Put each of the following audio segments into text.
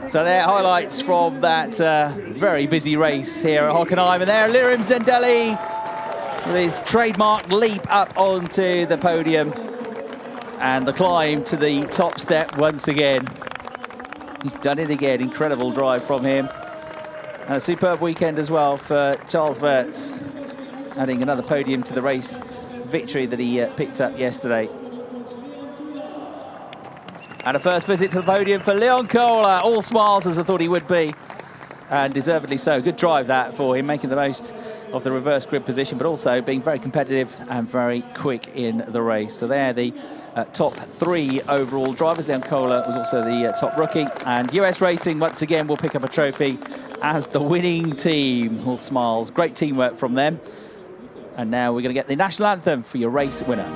So there are highlights from that very busy race here at Hockenheim. And there, Lirim Zendelli with his trademark leap up onto the podium and the climb to the top step once again. He's done it again. Incredible drive from him. And a superb weekend as well for Charles Weerts, adding another podium to the race victory that he picked up yesterday. And a first visit to the podium for Leon Kohler. All smiles, as I thought he would be, and deservedly so. Good drive that for him, making the most of the reverse grid position, but also being very competitive and very quick in the race. So there, the top 3 overall drivers. Leon Kohler was also the top rookie. And US Racing, once again, will pick up a trophy as the winning team. All smiles. Great teamwork from them. And now we're going to get the national anthem for your race winner.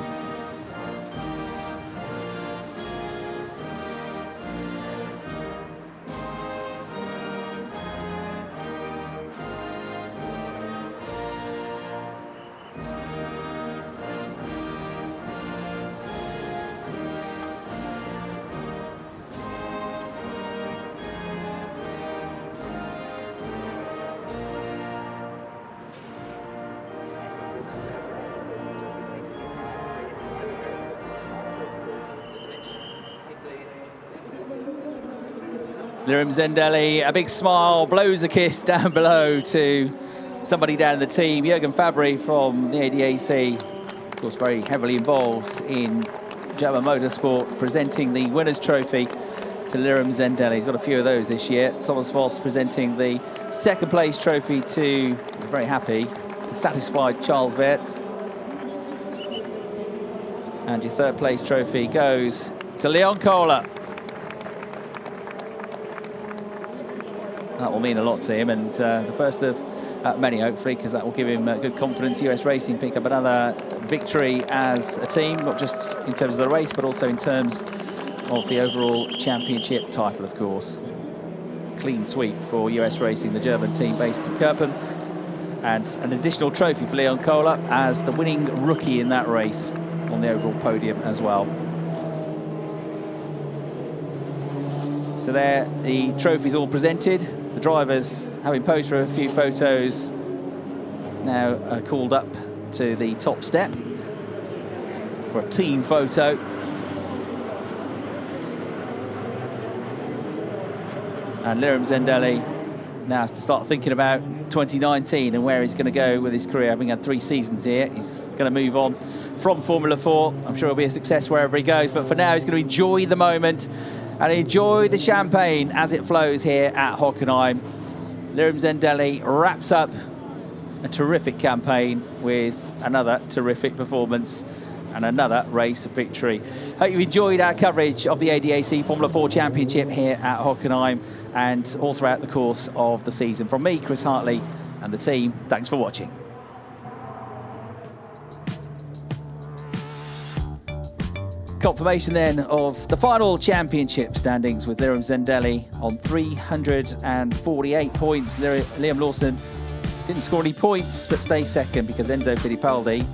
Lirim Zendelli, a big smile, blows a kiss down below to somebody down in the team, Jürgen Fabry from the ADAC, of course very heavily involved in German motorsport, presenting the winner's trophy to Lirim Zendelli. He's got a few of those this year. Thomas Voss presenting the second place trophy to a very happy and satisfied Charles Weerts. And your third place trophy goes to Leon Kohler. That will mean a lot to him, and the first of many, hopefully, because that will give him good confidence. US Racing pick up another victory as a team, not just in terms of the race, but also in terms of the overall championship title, of course. Clean sweep for US Racing, the German team based in Kerpen, and an additional trophy for Leon Kohler as the winning rookie in that race on the overall podium as well. So there, the trophies all presented. The drivers, having posed for a few photos, now are called up to the top step for a team photo. And Lirim Zendelli now has to start thinking about 2019 and where he's going to go with his career, having had 3 seasons here. He's going to move on from Formula 4. I'm sure he'll be a success wherever he goes, but for now he's going to enjoy the moment and enjoy the champagne as it flows here at Hockenheim. Lirim Zendelli wraps up a terrific campaign with another terrific performance and another race victory. Hope you enjoyed our coverage of the ADAC Formula 4 Championship here at Hockenheim and all throughout the course of the season. From me, Chris Hartley, and the team, thanks for watching. Confirmation then of the final championship standings, with Lirim Zendelli on 348 points. Liam Lawson didn't score any points but stays second because Enzo Fittipaldi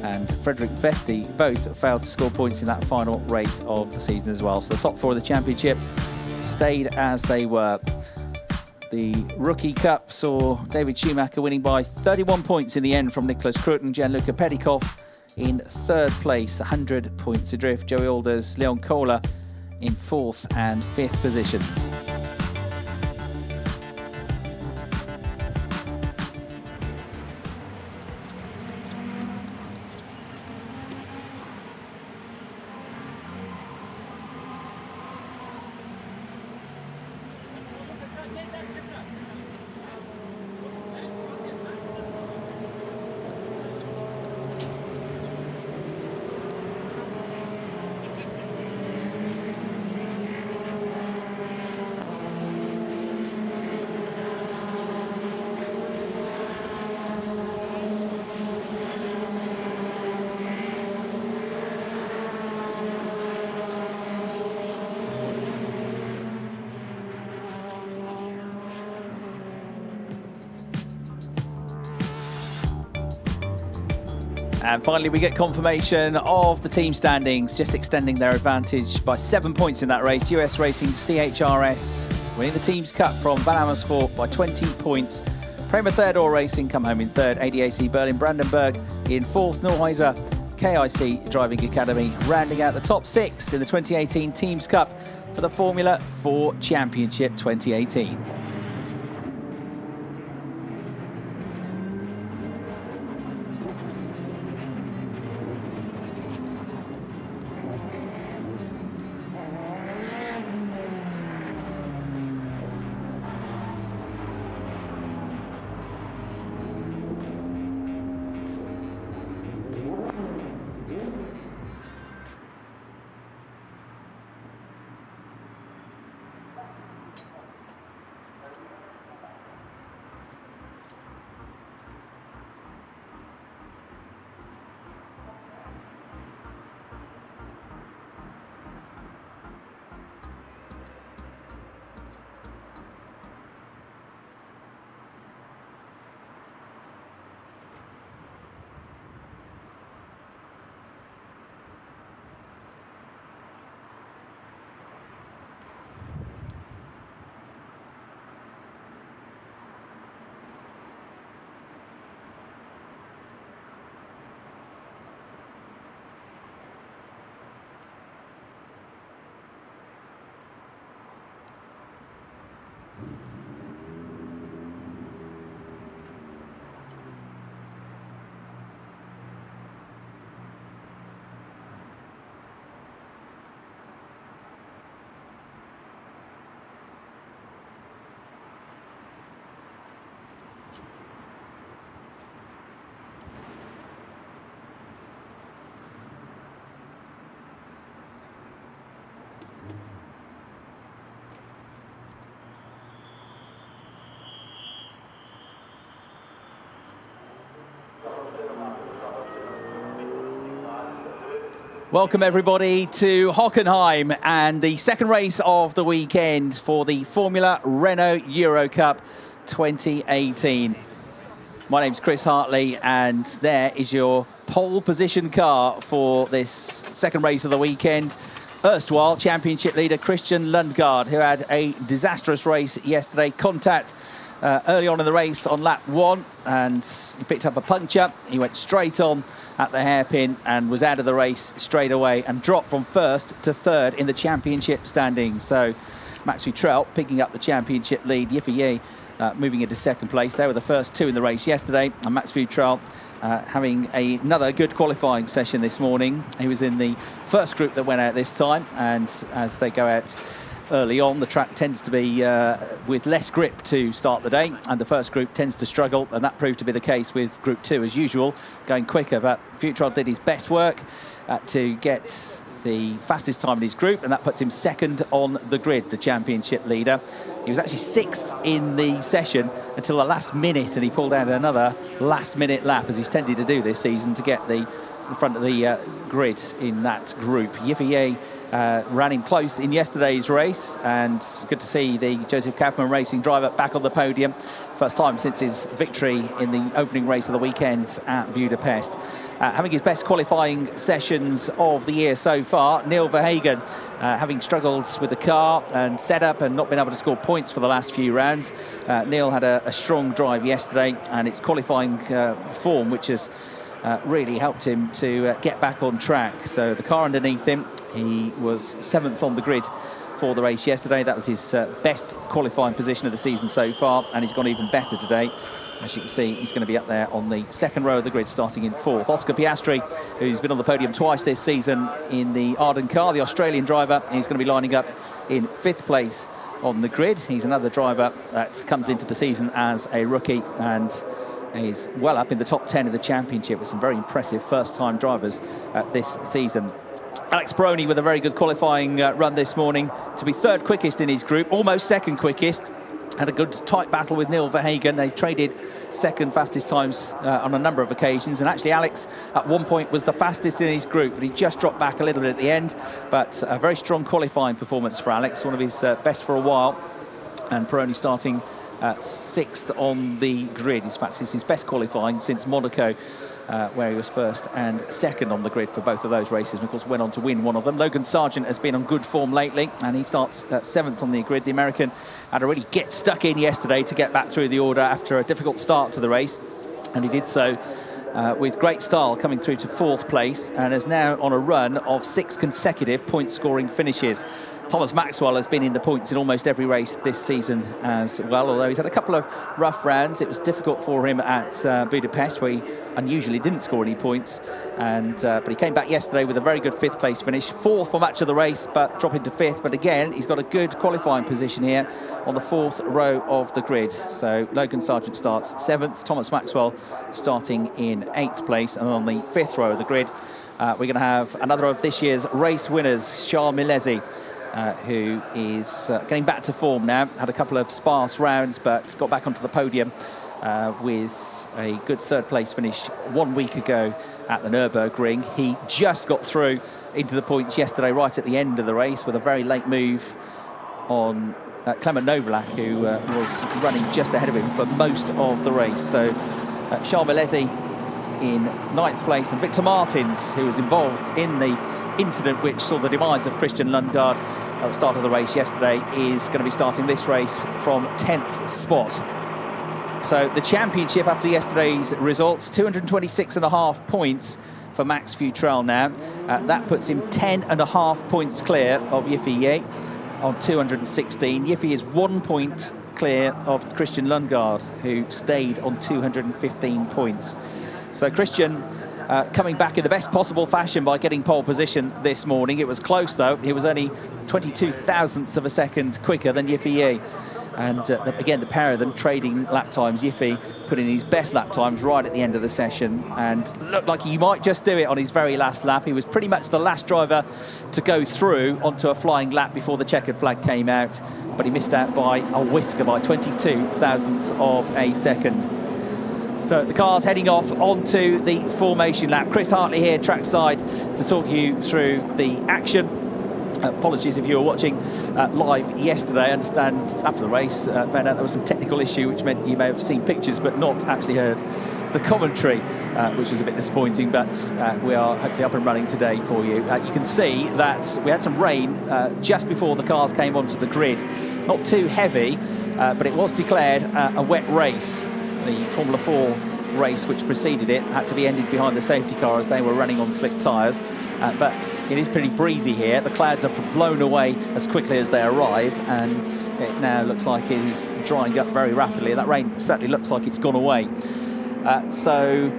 and Frederick Vesti both failed to score points in that final race of the season as well. So the top 4 of the championship stayed as they were. The Rookie Cup saw David Schumacher winning by 31 points in the end from Nicholas Kruten. Gianluca Petikoff in 3rd place, 100 points adrift. Joey Alders, Leon Kohler in 4th and 5th positions. And finally, we get confirmation of the team standings, just extending their advantage by 7 points in that race. US Racing, CHRS winning the Teams Cup from Van Amersfoort by 20 points. Prema Third Or Racing come home in third. ADAC Berlin Brandenburg in fourth. Neuhauser KIC Driving Academy rounding out the top 6 in the 2018 Teams Cup for the Formula 4 Championship 2018. Welcome everybody to Hockenheim and the second race of the weekend for the Formula Renault Eurocup 2018. My name's Chris Hartley and there is your pole position car for this second race of the weekend. Erstwhile championship leader Christian Lundgaard, who had a disastrous race yesterday. Contact early on in the race on lap 1 and he picked up a puncture. He went straight on at the hairpin and was out of the race straight away and dropped from first to third in the championship standings. So Max Futrell picking up the championship lead. Yiffy moving into second place. They were the first two in the race yesterday, and Max Futrell having another good qualifying session this morning. He was in the first group that went out this time, and as they go out early on, the track tends to be with less grip to start the day, and the first group tends to struggle, and that proved to be the case with Group 2 as usual, going quicker. But Futrell did his best work to get the fastest time in his group, and that puts him second on the grid, the championship leader. He was actually 6th in the session until the last minute, and he pulled out another last-minute lap, as he's tended to do this season, to get the front of the grid in that group. Yiffy ran him close in yesterday's race, and good to see the Joseph Kaufmann Racing driver back on the podium. First time since his victory in the opening race of the weekend at Budapest. Having his best qualifying sessions of the year so far, Neil Verhagen, having struggled with the car and setup and not been able to score points for the last few rounds. Neil had a strong drive yesterday, and it's qualifying form which has really helped him to get back on track. So the car underneath him, he was 7th on the grid for the race yesterday. That was his best qualifying position of the season so far, and he's gone even better today. As you can see, he's going to be up there on the second row of the grid, starting in 4th. Oscar Piastri, who's been on the podium twice this season in the Arden car, the Australian driver, he's going to be lining up in 5th place on the grid. He's another driver that comes into the season as a rookie, and he's well up in the top 10 of the championship with some very impressive first-time drivers this season. Alex Peroni with a very good qualifying run this morning to be 3rd quickest in his group, almost 2nd quickest. Had a good tight battle with Neil Verhagen. They traded second fastest times on a number of occasions, and actually Alex at one point was the fastest in his group, but he just dropped back a little bit at the end. But a very strong qualifying performance for Alex, one of his best for a while. and Peroni starting 6th on the grid. In fact, this is his best qualifying since Monaco, where he was 1st and 2nd on the grid for both of those races, and of course went on to win one of them. Logan Sargent has been on good form lately, and he starts 7th on the grid. The American had to really get stuck in yesterday to get back through the order after a difficult start to the race, and he did so with great style, coming through to 4th place, and is now on a run of 6 consecutive point-scoring finishes. Thomas Maxwell has been in the points in almost every race this season as well, although he's had a couple of rough rounds. It was difficult for him at Budapest, where he unusually didn't score any points, and but he came back yesterday with a very good 5th place finish, 4th for match of the race, but dropping to 5th. But again, he's got a good qualifying position here on the 4th row of the grid. So Logan Sargent starts 7th, Thomas Maxwell starting in 8th place, and on the 5th row of the grid, we're going to have another of this year's race winners, Charles Milesi, who is getting back to form now. Had a couple of sparse rounds, but got back onto the podium with a good 3rd place finish 1 week ago at the Nürburgring. He just got through into the points yesterday, right at the end of the race, with a very late move on Clement Novalak, who was running just ahead of him for most of the race. So Charles Milesi in 9th place, and Victor Martins, who was involved in the incident which saw the demise of Christian Lundgaard at the start of the race yesterday, is going to be starting this race from 10th spot. So the championship after yesterday's results, 226.5 points for Max Futrell now. That puts him 10.5 points clear of Yiffy Ye on 216. Yiffy is 1 point clear of Christian Lundgaard, who stayed on 215 points. So Christian coming back in the best possible fashion by getting pole position this morning. It was close, though. He was only 22 thousandths of a second quicker than Yiffy Ye. And again, the pair of them trading lap times. Yiffy put in his best lap times right at the end of the session and looked like he might just do it on his very last lap. He was pretty much the last driver to go through onto a flying lap before the checkered flag came out, but he missed out by a whisker, by 22 thousandths of a second. So the car's heading off onto the formation lap. Chris Hartley here trackside to talk you through the action. Apologies if you were watching live yesterday. I understand after the race found out there was some technical issue, which meant you may have seen pictures but not actually heard the commentary, which was a bit disappointing, but we are hopefully up and running today for you. You can see that we had some rain just before the cars came onto the grid. Not too heavy, but it was declared a wet race. The Formula 4 race which preceded it had to be ended behind the safety car as they were running on slick tyres, but it is pretty breezy here. The clouds are blown away as quickly as they arrive, and it now looks like it is drying up very rapidly. That rain certainly looks like it's gone away. So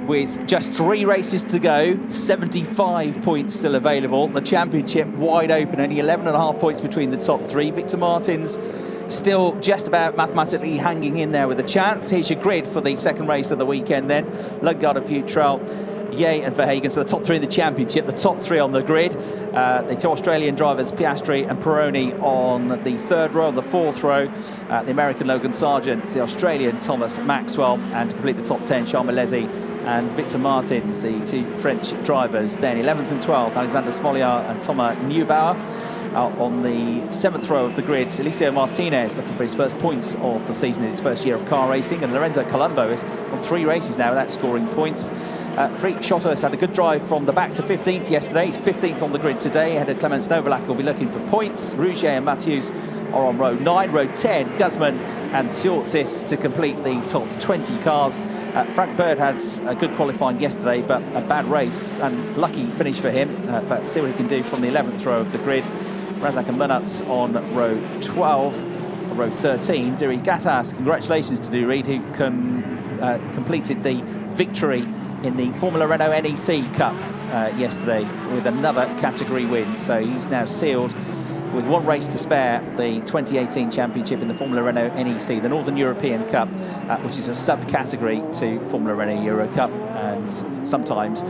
with just 3 races to go, 75 points still available, the championship wide open, only 11.5 points between the top 3. Victor Martins still just about mathematically hanging in there with a chance. Here's your grid for the second race of the weekend then. Lundgaard and Futrell, Ye and Verhagen. So the top 3 in the championship, the top 3 on the grid. The 2 Australian drivers, Piastri and Peroni, on the 3rd row. On the 4th row, the American Logan Sargent, the Australian Thomas Maxwell, and to complete the top 10, Charles Milesi and Victor Martins, the 2 French drivers. Then 11th and 12th, Alexander Smoliar and Thomas Neubauer. On the 7th row of the grid, Eliseo Martinez looking for his first points of the season, his first year of car racing, and Lorenzo Colombo is on 3 races now without scoring points. Freak Schotthurst had a good drive from the back to 15th yesterday. He's 15th on the grid today, ahead of Clemens Novalak, who'll be looking for points. Rougier and Matthews are on row 9. Row 10, Guzman and Tsiotsis to complete the top 20 cars. Frank Bird had a good qualifying yesterday, but a bad race and lucky finish for him, but see what he can do from the 11th row of the grid. Razak and Munatz on row 12. On row 13, Duri Gattas. Congratulations to Duri, who completed the victory in the Formula Renault NEC Cup yesterday with another category win. So he's now sealed, with 1 race to spare, the 2018 championship in the Formula Renault NEC, the Northern European Cup, which is a subcategory to Formula Renault Eurocup, and sometimes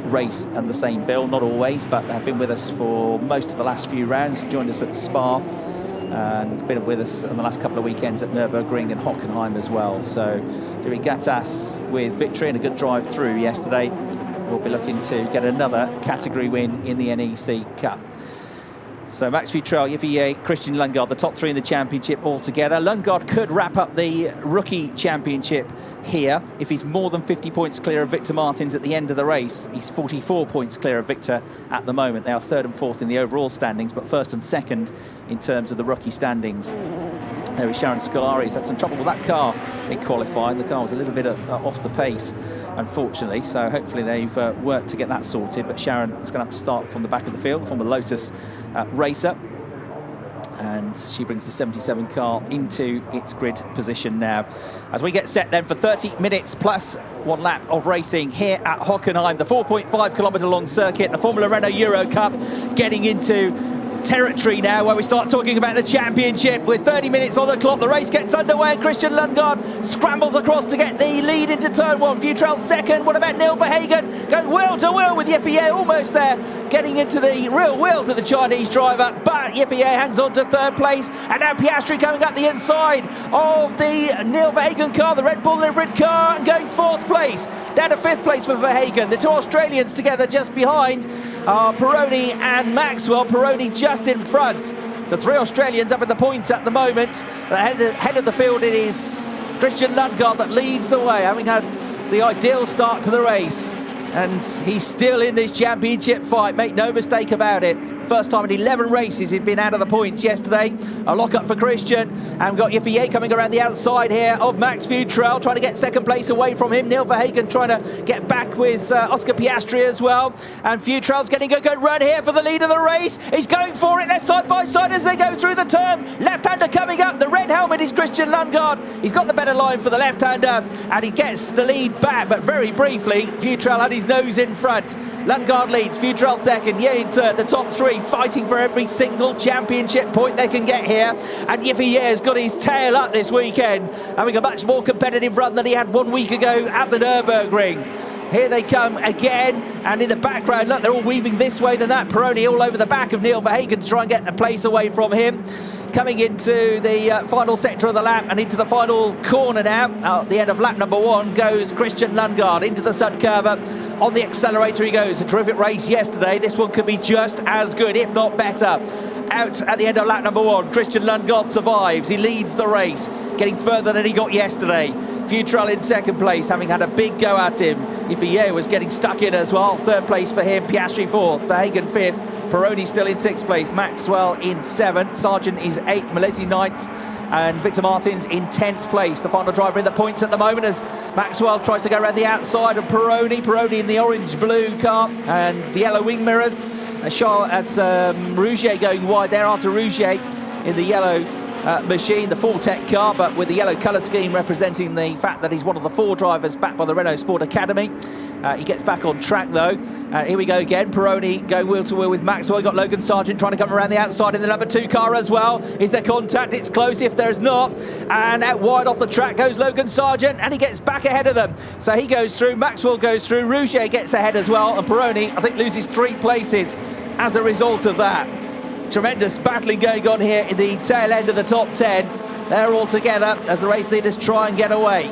race and the same bill, not always, but have been with us for most of the last few rounds. Joined us at Spa and been with us on the last couple of weekends at Nürburgring and Hockenheim as well. So Duri Gattas with victory and a good drive through yesterday. We'll be looking to get another category win in the NEC Cup. So Max Futrell, Yiffier, Christian Lundgaard, the top three in the championship altogether. Lundgaard could wrap up the rookie championship here if he's more than 50 points clear of Victor Martins at the end of the race. He's 44 points clear of Victor at the moment. They are third and fourth in the overall standings, but first and second in terms of the rookie standings. There is Sharon Scolari. He's had some trouble with that car in qualifying. The car was a little bit off the pace, unfortunately, so hopefully they've worked to get that sorted. But Sharon is going to have to start from the back of the field, from the Lotus racer, and she brings the 77 car into its grid position now. As we get set then for 30 minutes plus 1 lap of racing here at Hockenheim, the 4.5 kilometre long circuit, the Formula Renault Eurocup, getting into territory now where we start talking about the championship. With 30 minutes on the clock, the race gets underway, and Christian Lundgaard scrambles across to get the lead into turn one. Futrell second. What about Neil Verhagen going wheel to wheel with Yiffier, almost there, getting into the real wheels of the Chinese driver, but Yiffier hangs on to third place. And now Piastri coming up the inside of the Neil Verhagen car, the Red Bull liveried car, and going fourth place, down to fifth place for Verhagen. The two Australians together just behind are Pironi and Maxwell. Pironi just in front. So 3 Australians up in the points at the moment. But head of the field, it is Christian Lundgaard that leads the way, having had the ideal start to the race. And he's still in this championship fight, make no mistake about it. First time in 11 races he'd been out of the points yesterday. A lock-up for Christian. And we've got Yiffier coming around the outside here of Max Futrell, trying to get second place away from him. Neil Verhagen trying to get back with Oscar Piastri as well. And Futrell's getting a good run here for the lead of the race. He's going for it. They're side by side as they go through the turn. Left-hander coming up. The red helmet is Christian Lundgaard. He's got the better line for the left-hander, and he gets the lead back, but very briefly. Futrell had his nose in front. Lundgaard leads, Futrell second, Ye in third. The top three fighting for every single championship point they can get here. And Yiffier has got his tail up this weekend, having a much more competitive run than he had 1 week ago at the Nürburgring. Here they come again, and in the background, look, they're all weaving this way than that. Pironi all over the back of Neil Verhagen to try and get a place away from him. Coming into the final sector of the lap and into the final corner now. At the end of lap number 1 goes Christian Lundgaard into the Sudcurva. On the accelerator he goes. A terrific race yesterday. This one could be just as good, if not better. Out at the end of lap number 1, Christian Lundgaard survives. He leads the race, getting further than he got yesterday. Futrell in second place, having had a big go at him. Yiffier was getting stuck in as well. Third place for him. Piastri fourth. Verhagen fifth. Pironi still in sixth place. Maxwell in seventh. Sargent is eighth. Malesi ninth. And Victor Martins in 10th place. The final driver in the points at the moment as Maxwell tries to go around the outside of Pironi. Pironi in the orange-blue car and the yellow wing mirrors. That's Rouget going wide there. Arthur Rouget in the yellow machine, the Fortec car, but with the yellow colour scheme representing the fact that he's one of the 4 drivers backed by the Renault Sport Academy. He gets back on track though. Here we go again. Pironi going wheel to wheel with Maxwell. We've got Logan Sargent trying to come around the outside in the number 2 car as well. Is there contact? It's close if there's not. And out wide off the track goes Logan Sargent, and he gets back ahead of them. So he goes through, Maxwell goes through, Rouget gets ahead as well, and Pironi, I think, loses 3 places as a result of that. Tremendous battling going on here in the tail end of the top 10. They're all together as the race leaders try and get away.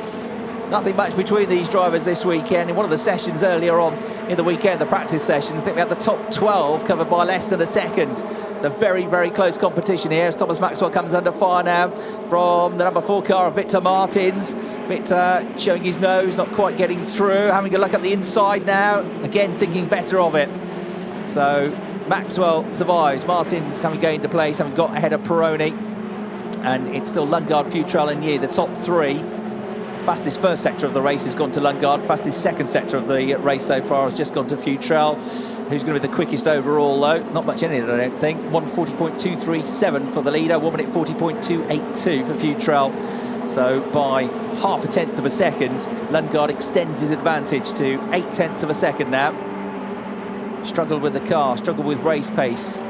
Nothing much between these drivers this weekend. In one of the sessions earlier on in the weekend, the practice sessions, I think we had the top 12 covered by less than a second. It's a very, very close competition here as Thomas Maxwell comes under fire now from the number 4 car of Victor Martins. Victor showing his nose, not quite getting through, having a look at the inside now, again thinking better of it. So Maxwell survives. Martins having gained the place, having got ahead of Pironi, and it's still Lundgaard, Futrell and Ye, the top 3. Fastest first sector of the race has gone to Lundgaard. Fastest second sector of the race so far has just gone to Futrell, who's going to be the quickest overall though. Not much in it, I don't think. 1:40.237 for the leader, 1 minute 40.282 for Futrell. So by half a tenth of a second, Lundgaard extends his advantage to 8/10 of a second now. Struggled with the car, struggled with race pace.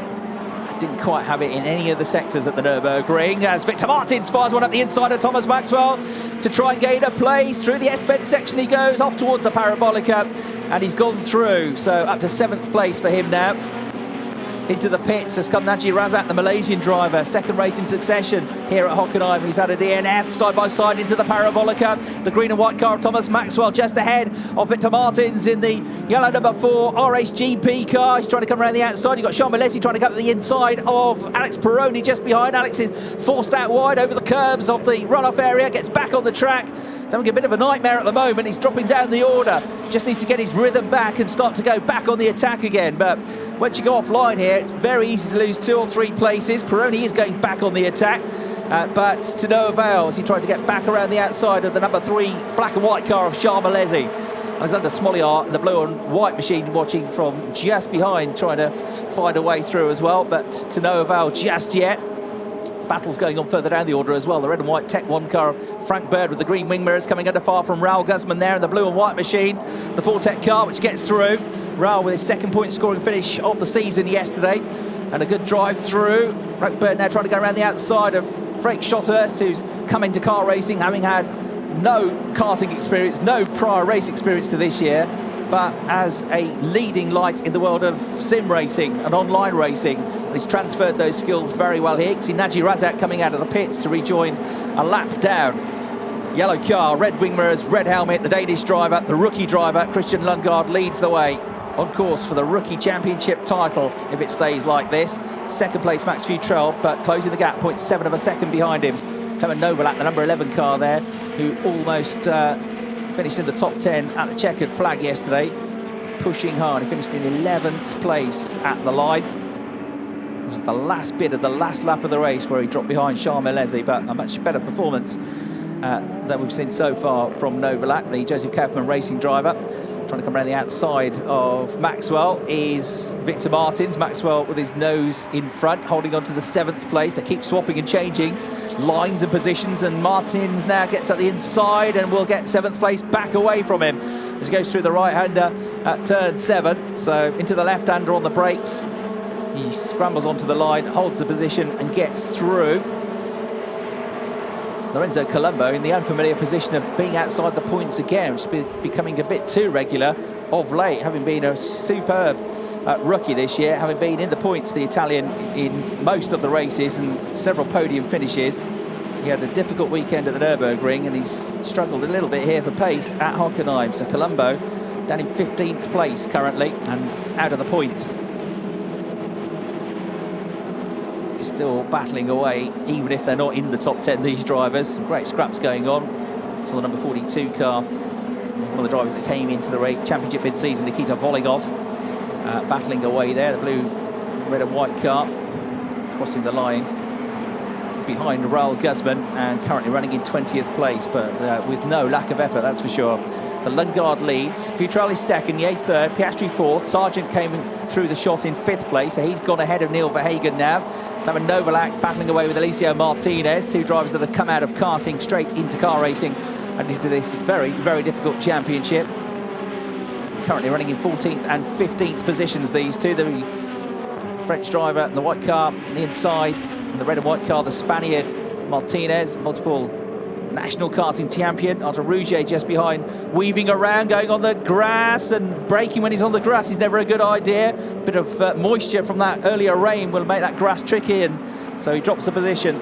Didn't quite have it in any of the sectors at the Nürburgring as Victor Martins fires one up the inside of Thomas Maxwell to try and gain a place. Through the S-bend section he goes, off towards the Parabolica, and he's gone through. So up to 7th place for him now. Into the pits has come Najee Razak, the Malaysian driver. Second race in succession here at Hockenheim. He's had a DNF side by side into the Parabolica. The green and white car of Thomas Maxwell just ahead of Victor Martins in the yellow number 4 RHGP car. He's trying to come around the outside. You've got Sean Milesi trying to come to the inside of Alex Peroni just behind. Alex is forced out wide over the curbs of the runoff area, gets back on the track. He's having a bit of a nightmare at the moment. He's dropping down the order. Just needs to get his rhythm back and start to go back on the attack again. But once you go offline here, it's very easy to lose 2 or 3 places. Peroni is going back on the attack, but to no avail as he tried to get back around the outside of the number 3 black and white car of Sean Milesi. Alexander Smoliar, the blue and white machine, watching from just behind, trying to find a way through as well, but to no avail just yet. Battles going on further down the order as well. The red and white Tech 1 car of Frank Bird with the green wing mirrors coming under far from Raoul Guzman there in the blue and white machine. The Ford Tech car which gets through. Raoul with his second point scoring finish of the season yesterday. And a good drive through. Frank Bird now trying to go around the outside of Frank Schotthurst, who's come into car racing having had no karting experience, no prior race experience to this year, but as a leading light in the world of sim racing and online racing. And he's transferred those skills very well here. You can see Najee Razak coming out of the pits to rejoin a lap down. Yellow car, red wing mirrors, red helmet, the Danish driver, the rookie driver, Christian Lundgaard leads the way. On course for the rookie championship title if it stays like this. Second place Max Futrell, but closing the gap, 0.7 of a second behind him. Clement Novalak, the number 11 car there, who almost finished in the top 10 at the checkered flag yesterday, pushing hard. He finished in 11th place at the line. It was the last bit of the last lap of the race where he dropped behind Sean Milesi, but a much better performance that we've seen so far from Novalak, the Joseph Kaufman racing driver. Trying to come around the outside of Maxwell is Victor Martins. Maxwell with his nose in front, holding on to the 7th place. They keep swapping and changing lines and positions, and Martins now gets at the inside and will get 7th place back away from him as he goes through the right-hander at turn 7. So into the left-hander on the brakes. He scrambles onto the line, holds the position and gets through. Lorenzo Colombo in the unfamiliar position of being outside the points again, which is becoming a bit too regular of late, having been a superb rookie this year, having been in the points, the Italian, in most of the races and several podium finishes. He had a difficult weekend at the Nürburgring and he's struggled a little bit here for pace at Hockenheim. So Colombo down in 15th place currently and out of the points. Still battling away, even if they're not in the top 10, these drivers. Some great scraps going on. So the number 42 car, one of the drivers that came into the race championship mid-season, Nikita Volingov, battling away there. The blue, red and white car crossing the line behind Raoul Guzman and currently running in 20th place, but with no lack of effort, that's for sure. So Lundgaard leads, Futrell is second, Ye third, Piastri fourth. Sargent came through the shot in 5th place, so he's gone ahead of Neil Verhagen now. Clement Novalak battling away with Alicio Martinez, 2 drivers that have come out of karting straight into car racing and into this very, very difficult championship. Currently running in 14th and 15th positions, these two. The French driver and the white car on the inside, and the red and white car, the Spaniard Martinez, multiple national karting champion. Artur Rougier just behind, weaving around, going on the grass and braking when he's on the grass is never a good idea. Bit of moisture from that earlier rain will make that grass tricky, and so he drops the position.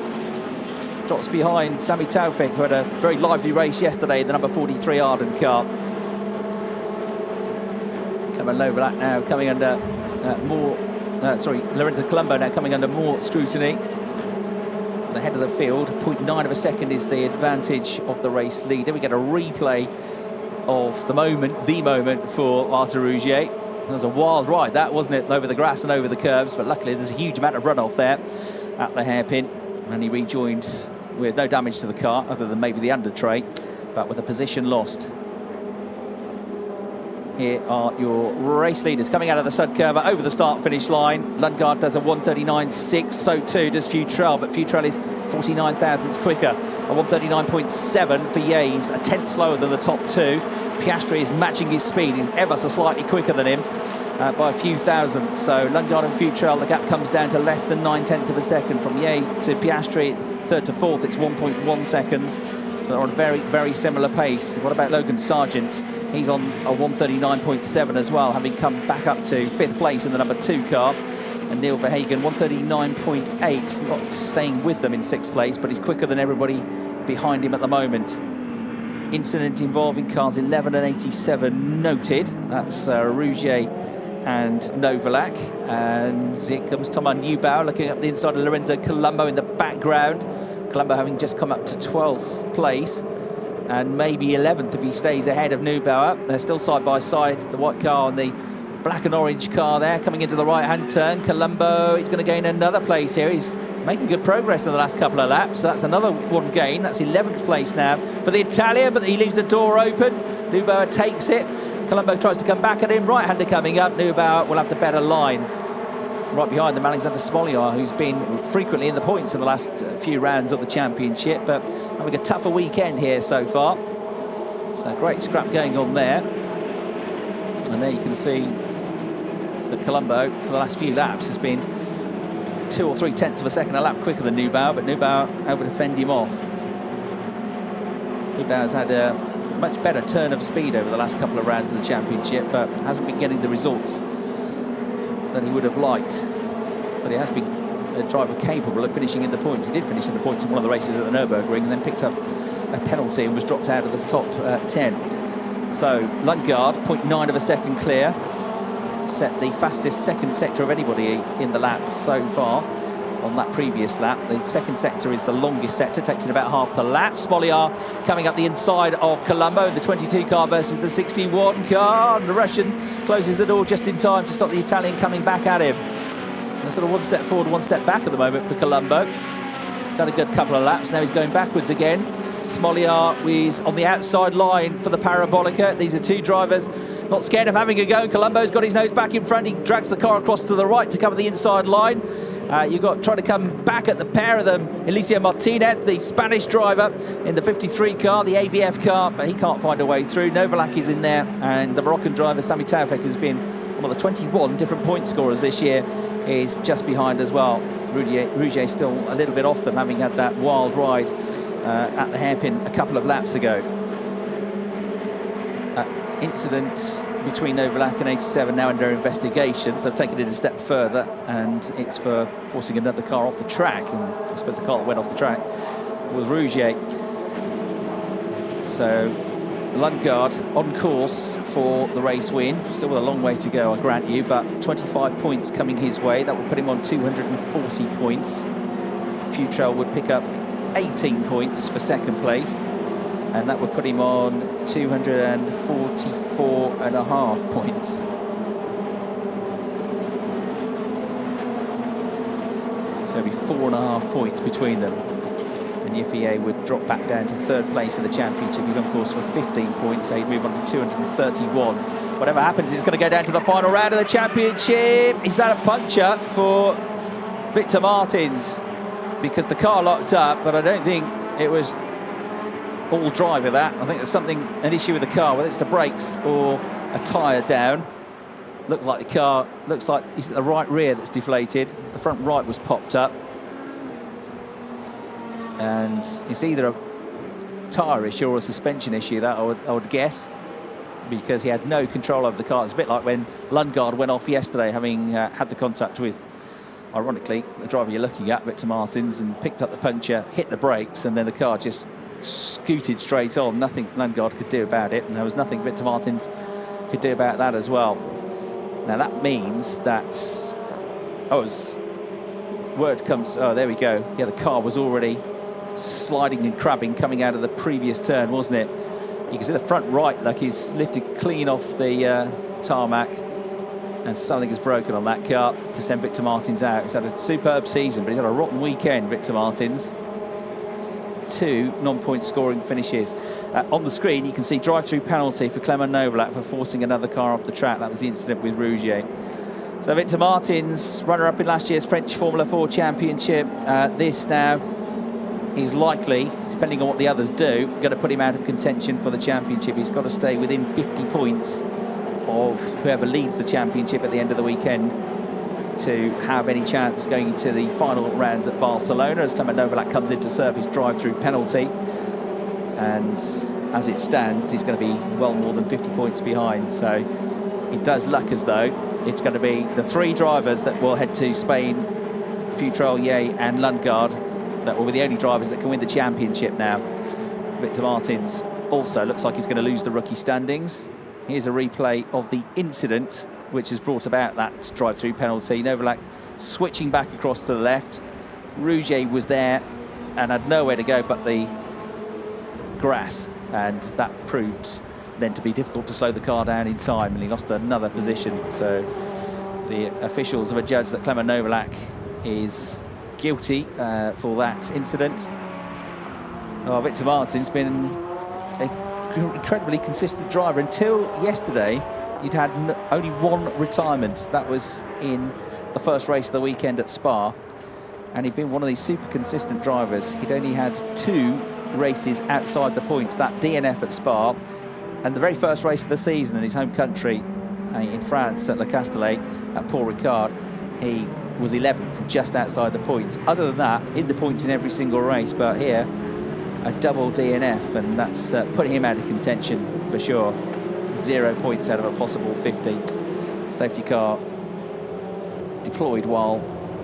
Drops behind Sami Taufik, who had a very lively race yesterday in the number 43 Arden car. Clement Novalak now coming under Lorenzo Colombo now coming under more scrutiny. The head of the field, 0.9 of a second is the advantage of the race leader. We get a replay of the moment for Artur Rougier. It was a wild ride, that, wasn't it, over the grass and over the curbs, but luckily there's a huge amount of runoff there at the hairpin, and he rejoined with no damage to the car, other than maybe the under tray, but with a position lost. Here are your race leaders coming out of the Sud Curve over the start-finish line. Lundgaard does a 1:39.6, so too does Futrell, but Futrell is 49 thousandths quicker. A 1:39.7 for Yates, a tenth slower than the top 2. Piastri is matching his speed, he's ever so slightly quicker than him by a few thousandths. So Lundgaard and Futrell, the gap comes down to less than 9/10 of a second. From Yates to Piastri, 3rd to 4th, it's 1.1 seconds. They're on a very, very similar pace. What about Logan Sargent? He's on a 1:39.7 as well, having come back up to 5th place in the number 2 car. And Neil Verhagen, 139.8, not staying with them in 6th place, but he's quicker than everybody behind him at the moment. Incident involving cars 11 and 87 noted. That's Rougier and Novalak. And here comes Thomas Neubauer looking up the inside of Lorenzo Colombo in the background. Colombo having just come up to 12th place and maybe 11th if he stays ahead of Neubauer. They're still side by side, the white car and the black and orange car there coming into the right-hand turn. Colombo, he's going to gain another place here. He's making good progress in the last couple of laps. So that's another one gain. That's 11th place now for the Italian, but he leaves the door open. Neubauer takes it. Colombo tries to come back at him. Right-hander coming up. Neubauer will have the better line. Right behind them, Alexander Smoliar, who's been frequently in the points in the last few rounds of the championship, but having a tougher weekend here so far. So great scrap going on there. And there you can see that Colombo, for the last few laps, has been 2 or 3 tenths of a second a lap quicker than Neubauer, but Neubauer able to fend him off. Neubauer's had a much better turn of speed over the last couple of rounds of the championship, but hasn't been getting the results that he would have liked. But he has been a driver capable of finishing in the points. He did finish in the points in one of the races at the Nürburgring and then picked up a penalty and was dropped out of the top 10. So Lundgaard, 0.9 of a second clear, set the fastest second sector of anybody in the lap so far on that previous lap. The second sector is the longest sector, takes it about half the lap. Smoliar coming up the inside of Colombo, the 22 car versus the 61 car. And the Russian closes the door just in time to stop the Italian coming back at him. And sort of one step forward, one step back at the moment for Colombo. Done a good couple of laps, now he's going backwards again. Smoliar is on the outside line for the Parabolica. These are two drivers not scared of having a go. Colombo's got his nose back in front. He drags the car across to the right to cover the inside line. You've got trying to come back at the pair of them. Eliseo Martinez, the Spanish driver in the 53 car, the AVF car, but he can't find a way through. Novalak is in there, and the Moroccan driver Sami Taufik has been one of the 21 different point scorers this year, is just behind as well. Rougier still a little bit off them, having had that wild ride at the hairpin a couple of laps ago. Incident between Novalak and 87 now under investigation, so they've taken it a step further, and it's for forcing another car off the track, and I suppose the car that went off the track was Rougier. So Lundgaard on course for the race win, still with a long way to go, I grant you, but 25 points coming his way. That would put him on 240 points. Futrell would pick up 18 points for second place, and that would put him on 244.5 points. So it'd be 4.5 points between them. And Yifie would drop back down to third place in the championship. He's on course for 15 points, so he'd move on to 231. Whatever happens, he's going to go down to the final round of the championship. Is that a puncture for Victor Martins? Because the car locked up, but I don't think it was all driver that. I think there's an issue with the car, whether it's the brakes or a tyre down. Looks like the car, looks like it's the right rear that's deflated. The front right was popped up. And it's either a tyre issue or a suspension issue, that I would guess, because he had no control over the car. It's a bit like when Lundgaard went off yesterday, having had the contact with, ironically, the driver you're looking at, Victor Martins, and picked up the puncture, hit the brakes, and then the car just scooted straight on. Nothing Lundgaard could do about it, and there was nothing Victor Martins could do about that as well. Now that means that, word comes, there we go. Yeah, the car was already sliding and crabbing coming out of the previous turn, wasn't it? You can see the front right, like he's lifted clean off the tarmac, and something is broken on that car to send Victor Martins out. He's had a superb season, but he's had a rotten weekend, Victor Martins. 2 non-point scoring finishes. On the screen, you can see drive-through penalty for Clement Novalak for forcing another car off the track. That was the incident with Rougier. So Victor Martins, runner-up in last year's French Formula 4 Championship. This now is likely, depending on what the others do, going to put him out of contention for the championship. He's got to stay within 50 points of whoever leads the championship at the end of the weekend to have any chance going into the final rounds at Barcelona, as Clement Novalak comes in to serve his drive-through penalty. And as it stands, he's going to be well more than 50 points behind. So it does look as though it's going to be the 3 drivers that will head to Spain, Futrell, Ye and Lundgaard, that will be the only drivers that can win the championship now. Victor Martins also looks like he's going to lose the rookie standings. Here's a replay of the incident which has brought about that drive-through penalty. Novalak switching back across to the left. Rougier was there and had nowhere to go but the grass, and that proved then to be difficult to slow the car down in time, and he lost another position. So the officials have adjudged that Clement Novalak is guilty for that incident. Oh, Victor Martin's been an incredibly consistent driver until yesterday. He'd had only 1 retirement. That was in the first race of the weekend at Spa, and he'd been one of these super consistent drivers. He'd only had 2 races outside the points, that DNF at Spa and the very first race of the season in his home country in France at Le Castellet at Paul Ricard. He was 11th from just outside the points. Other than that, in the points in every single race, but here a double DNF, and that's putting him out of contention for sure. 0 points out of a possible 50. Safety car deployed while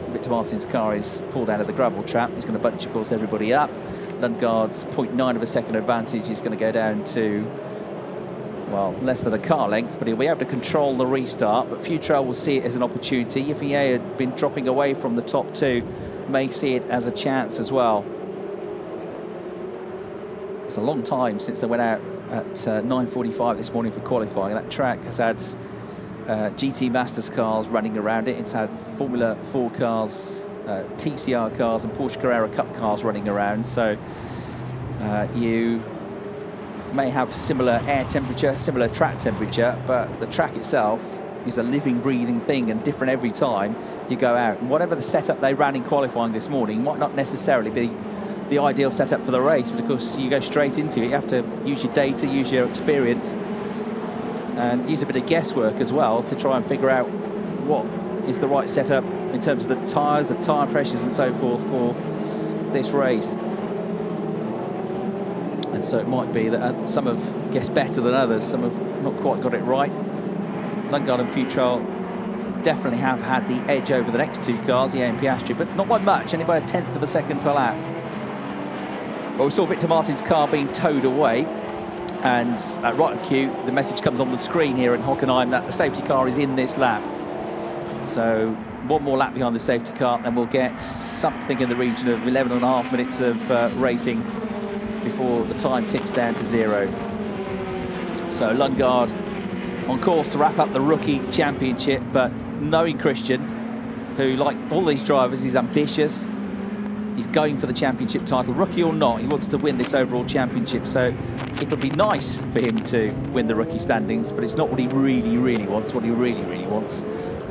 Victor Martin's car is pulled out of the gravel trap. He's going to bunch, of course, everybody up. Lundgaard's 0.9 of a second advantage is going to go down to, well, less than a car length, but he'll be able to control the restart. But Futrell will see it as an opportunity. If he had been dropping away from the top 2, may see it as a chance as well. It's a long time since they went out at 9:45 this morning for qualifying. That track has had GT Masters cars running around it. It's had Formula 4 cars, TCR cars and Porsche Carrera Cup cars running around. So you may have similar air temperature, similar track temperature, but the track itself is a living, breathing thing and different every time you go out. And whatever the setup they ran in qualifying this morning might not necessarily be the ideal setup for the race, but of course you go straight into it. You have to use your data, use your experience, and use a bit of guesswork as well to try and figure out what is the right setup in terms of the tyres, the tyre pressures and so forth for this race. And so it might be that some have guessed better than others, some have not quite got it right. Lundgaard and Futrell definitely have had the edge over the next 2 cars, Ye and Piastri, but not by much, only by a 1/10 of a second per lap. Well, we saw Victor Martin's car being towed away, and right at cue, the message comes on the screen here in Hockenheim that the safety car is in this lap. So 1 more lap behind the safety car, then we'll get something in the region of 11.5 minutes of racing before the time ticks down to 0. So Lundgaard on course to wrap up the rookie championship, but knowing Christian, who, like all these drivers, is ambitious. He's going for the championship title, rookie or not. He wants to win this overall championship, so it'll be nice for him to win the rookie standings, but it's not what he really, really wants. What he really, really wants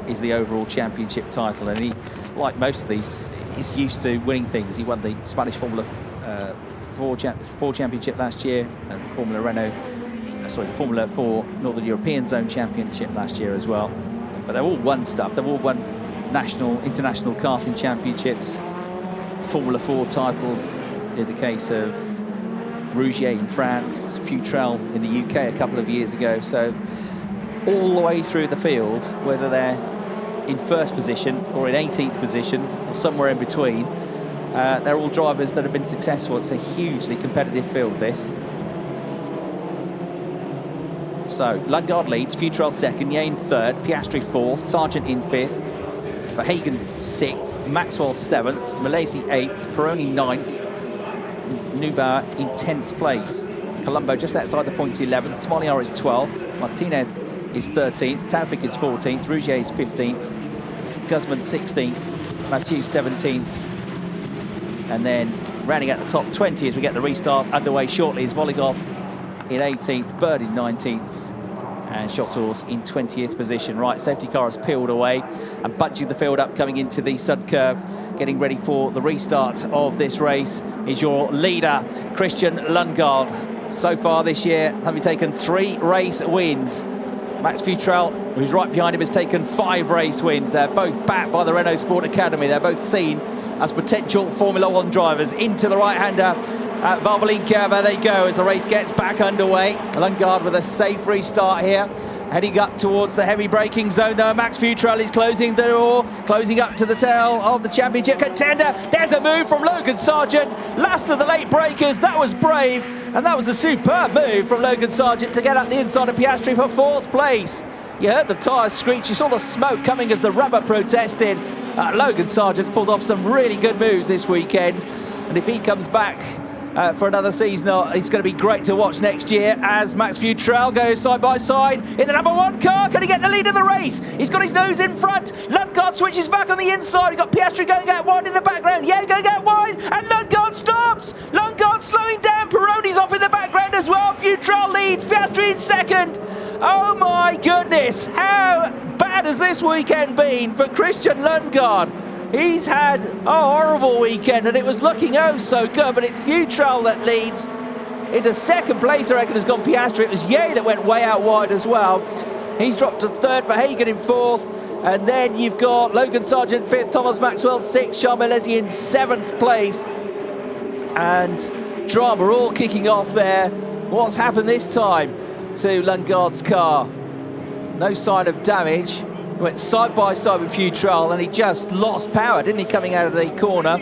is the overall championship title, and he, like most of these, is used to winning things. He won the Spanish Formula 4 championship last year, and the Formula Renault, the Formula 4 Northern European Zone championship last year as well. But they've all won stuff. They've all won national, international karting championships, Formula 4 titles in the case of Rougier in France, Futrell in the UK a couple of years ago. So all the way through the field, whether they're in first position or in 18th position or somewhere in between, they're all drivers that have been successful. It's a hugely competitive field, this. So Lundgaard leads, Futrell second, Ye in third, Piastri fourth, Sargent in fifth, Verhagen 6th, Maxwell 7th, Malaysi 8th, Peroni 9th, Neubauer in 10th place. Colombo just outside the points 11th, Smoliar is 12th, Martinez is 13th, Taufik is 14th, Rougier is 15th, Guzman 16th, Mathieu 17th, and then rounding out the top 20 as we get the restart underway shortly is Voligov in 18th, Bird in 19th, and Schotters in 20th position. Right, safety car has peeled away and bunching the field up coming into the sud curve, getting ready for the restart of this race is your leader, Christian Lundgaard. So far this year, having taken 3 race wins. Max Futrell, who's right behind him, has taken 5 race wins. They're both backed by the Renault Sport Academy. They're both seen as potential Formula 1 drivers. Into the right-hander at Valvoline curve. There they go as the race gets back underway. Lundgaard with a safe restart here. Heading up towards the heavy braking zone though. Max Futrell is closing the door, closing up to the tail of the championship contender. There's a move from Logan Sargent. Last of the late breakers. That was brave, and that was a superb move from Logan Sargent to get up the inside of Piastri for 4th place. You heard the tyres screech, you saw the smoke coming as the rubber protested. Logan Sargent's pulled off some really good moves this weekend, and if he comes back for another season, it's going to be great to watch next year as Max Futrell goes side by side in the number 1 car. Can he get the lead of the race? He's got his nose in front. Lundgaard switches back on the inside. We've got Piastri going out wide in the background. Yeah, going out wide, and Lundgaard stops. Lundgaard slowing down. Pironi's off in the background as well. Futrell leads. Piastri in 2nd. Oh my goodness, how bad has this weekend been for Christian Lundgaard? He's had a horrible weekend, and it was looking oh so good, but it's Futrell that leads. Into 2nd place, I reckon, has gone Piastri. It was Ye that went way out wide as well. He's dropped to 3rd, for Hagen in 4th. And then you've got Logan Sargent 5th, Thomas Maxwell 6th, Charles Milesi in 7th place. And drama all kicking off there. What's happened this time to Lundgaard's car? No sign of damage. He went side by side with Futrell, and he just lost power, didn't he, coming out of the corner?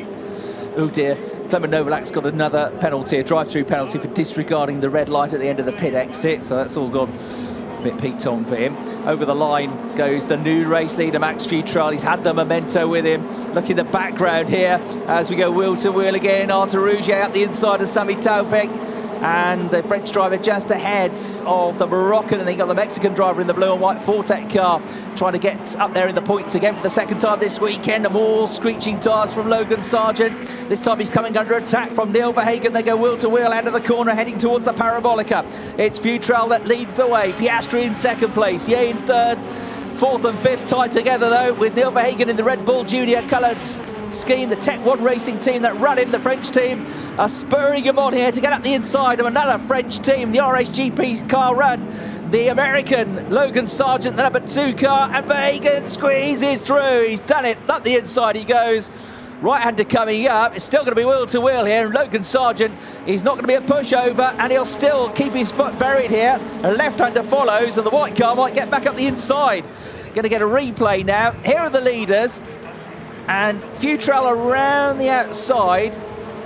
Oh dear, Clement Novalak's got another penalty, a drive-through penalty for disregarding the red light at the end of the pit exit, so that's all gone a bit peaked on for him. Over the line goes the new race leader, Max Futrell. He's had the memento with him. Look in the background here as we go wheel to wheel again. Arthur Rougier out the inside of Sami Taufik. And the French driver just ahead of the Moroccan, and then you got the Mexican driver in the blue and white Fortec car trying to get up there in the points again for the 2nd time this weekend. And more screeching tyres from Logan Sargent. This time he's coming under attack from Neil Verhagen. They go wheel to wheel out of the corner, heading towards the Parabolica. It's Futrell that leads the way. Piastri in 2nd place, Ye in 3rd. 4th and 5th tied together though, with Neil Verhagen in the Red Bull Junior coloured scheme, the Tech 1 racing team that ran him, the French team, are spurring him on here to get up the inside of another French team, the RSGP car run. The American Logan Sargent, the number 2 car, and Verhagen squeezes through. He's done it, up the inside he goes. Right-hander coming up, it's still going to be wheel to wheel here, and Logan Sargent, he's not going to be a pushover, and he'll still keep his foot buried here. A left-hander follows, and the white car might get back up the inside. Going to get a replay now. Here are the leaders, and Futrell around the outside,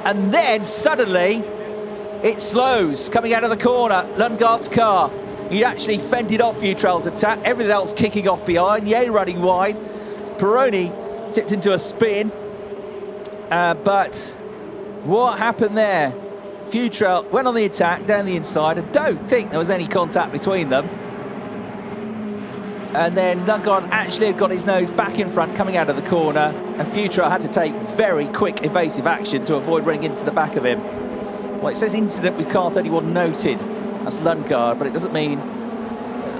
and then suddenly it slows coming out of the corner. Lundgaard's car, he actually fended off Futrell's attack, everything else kicking off behind. Ye running wide, Pironi tipped into a spin, but what happened there? Futrell went on the attack down the inside. I don't think there was any contact between them. And then Lundgaard actually had got his nose back in front coming out of the corner, and Futrell had to take very quick evasive action to avoid running into the back of him. Well, it says incident with car 31 noted. That's Lundgaard, but it doesn't mean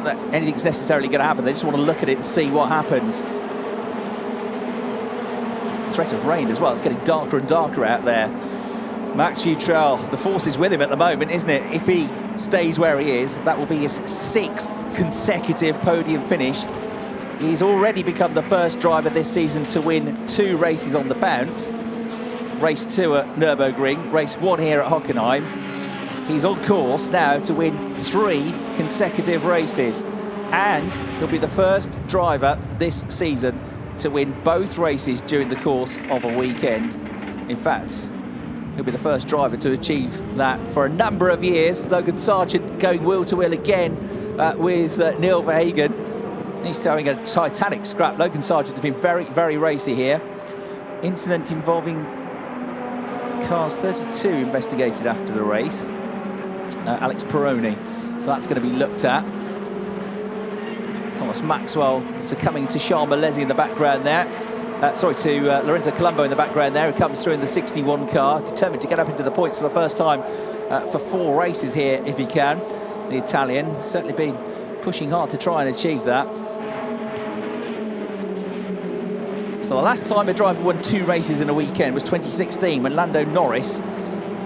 that anything's necessarily going to happen. They just want to look at it and see what happened. Threat of rain as well. It's getting darker and darker out there. Max Futrell, the force is with him at the moment, isn't it? If he stays where he is, that will be his 6th consecutive podium finish. He's already become the first driver this season to win 2 races on the bounce. Race 2 at Nürburgring, race 1 here at Hockenheim. He's on course now to win 3 consecutive races. And he'll be the first driver this season to win both races during the course of a weekend. In fact, he'll be the first driver to achieve that for a number of years. Logan Sargent going wheel to wheel again with Neil Verhagen. He's having a titanic scrap. Logan Sargent has been very, very racy here. Incident involving cars 32 investigated after the race. Alex Pironi. So that's going to be looked at. Thomas Maxwell succumbing to Charles Milesi in the background there. To Lorenzo Colombo in the background there, who comes through in the 61 car, determined to get up into the points for the first time for 4 races here if he can. The Italian certainly been pushing hard to try and achieve that. So the last time a driver won 2 races in a weekend was 2016, when Lando Norris,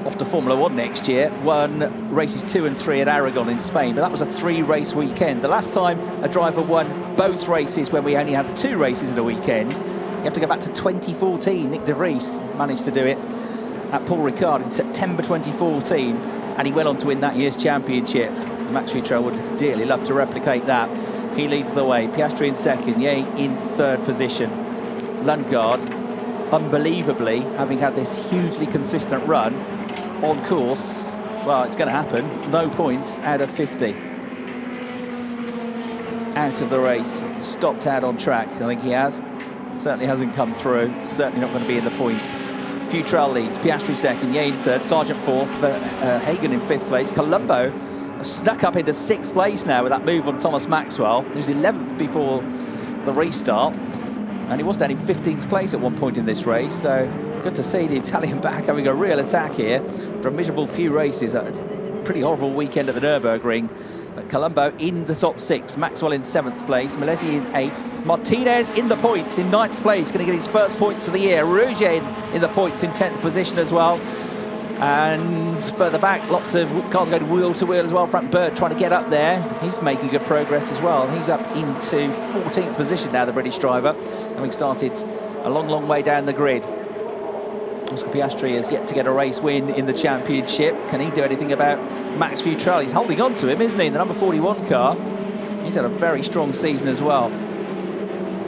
off to Formula 1 next year, won races 2 and 3 at Aragon in Spain, but that was a 3-race weekend. The last time a driver won both races when we only had 2 races in a weekend, you have to go back to 2014. Nick de Vries managed to do it at Paul Ricard in September 2014. and he went on to win that year's championship. Max Futrell would dearly love to replicate that. He leads the way. Piastri in second, Ye in third position. Lundgaard, unbelievably, having had this hugely consistent run on course, well, it's going to happen. No points out of 50. Out of the race, stopped out on track. I think he has. Certainly hasn't come through. Certainly not going to be in the points. Futrell leads. Piastri second, Ye in third, Sargent fourth, Hagen in fifth place. Colombo snuck up into sixth place now with that move on Thomas Maxwell. He was 11th before the restart, and he was down in 15th place at one point in this race. So good to see the Italian back having a real attack here for a miserable few races. A pretty horrible weekend at the Nürburgring. But Colombo in the top six, Maxwell in 7th place, Milesi in 8th, Martinez in the points in 9th place, going to get his first points of the year. Rouget in the points in 10th position as well. And further back, lots of cars going wheel to wheel as well. Frank Bird trying to get up there. He's making good progress as well. He's up into 14th position now, the British driver, having started a long, long way down the grid. Oscar Piastri has yet to get a race win in the championship. Can he do anything about Max Futrell? He's holding on to him, isn't he, in the number 41 car. He's had a very strong season as well.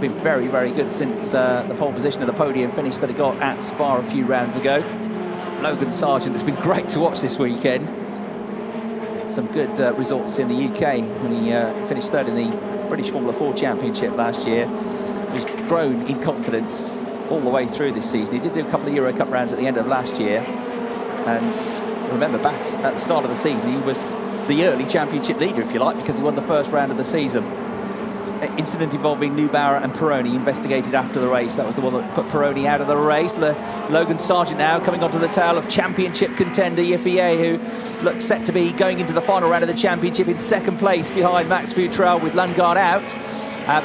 Been very, very good since the pole position of the podium finish that he got at Spa a few rounds ago. Logan Sargent, it's been great to watch this weekend. Some good results in the UK when he finished third in the British Formula 4 Championship last year. He's grown in confidence all the way through this season. He did do a couple of Eurocup rounds at the end of last year, and remember back at the start of the season he was the early championship leader, if you like, because he won the first round of the season. An incident involving Neubauer and Peroni investigated after the race. That was the one that put Peroni out of the race. Logan Sargent now coming onto the tail of championship contender Yifie, who looks set to be going into the final round of the championship in second place behind Max Futrell with Lundgaard out.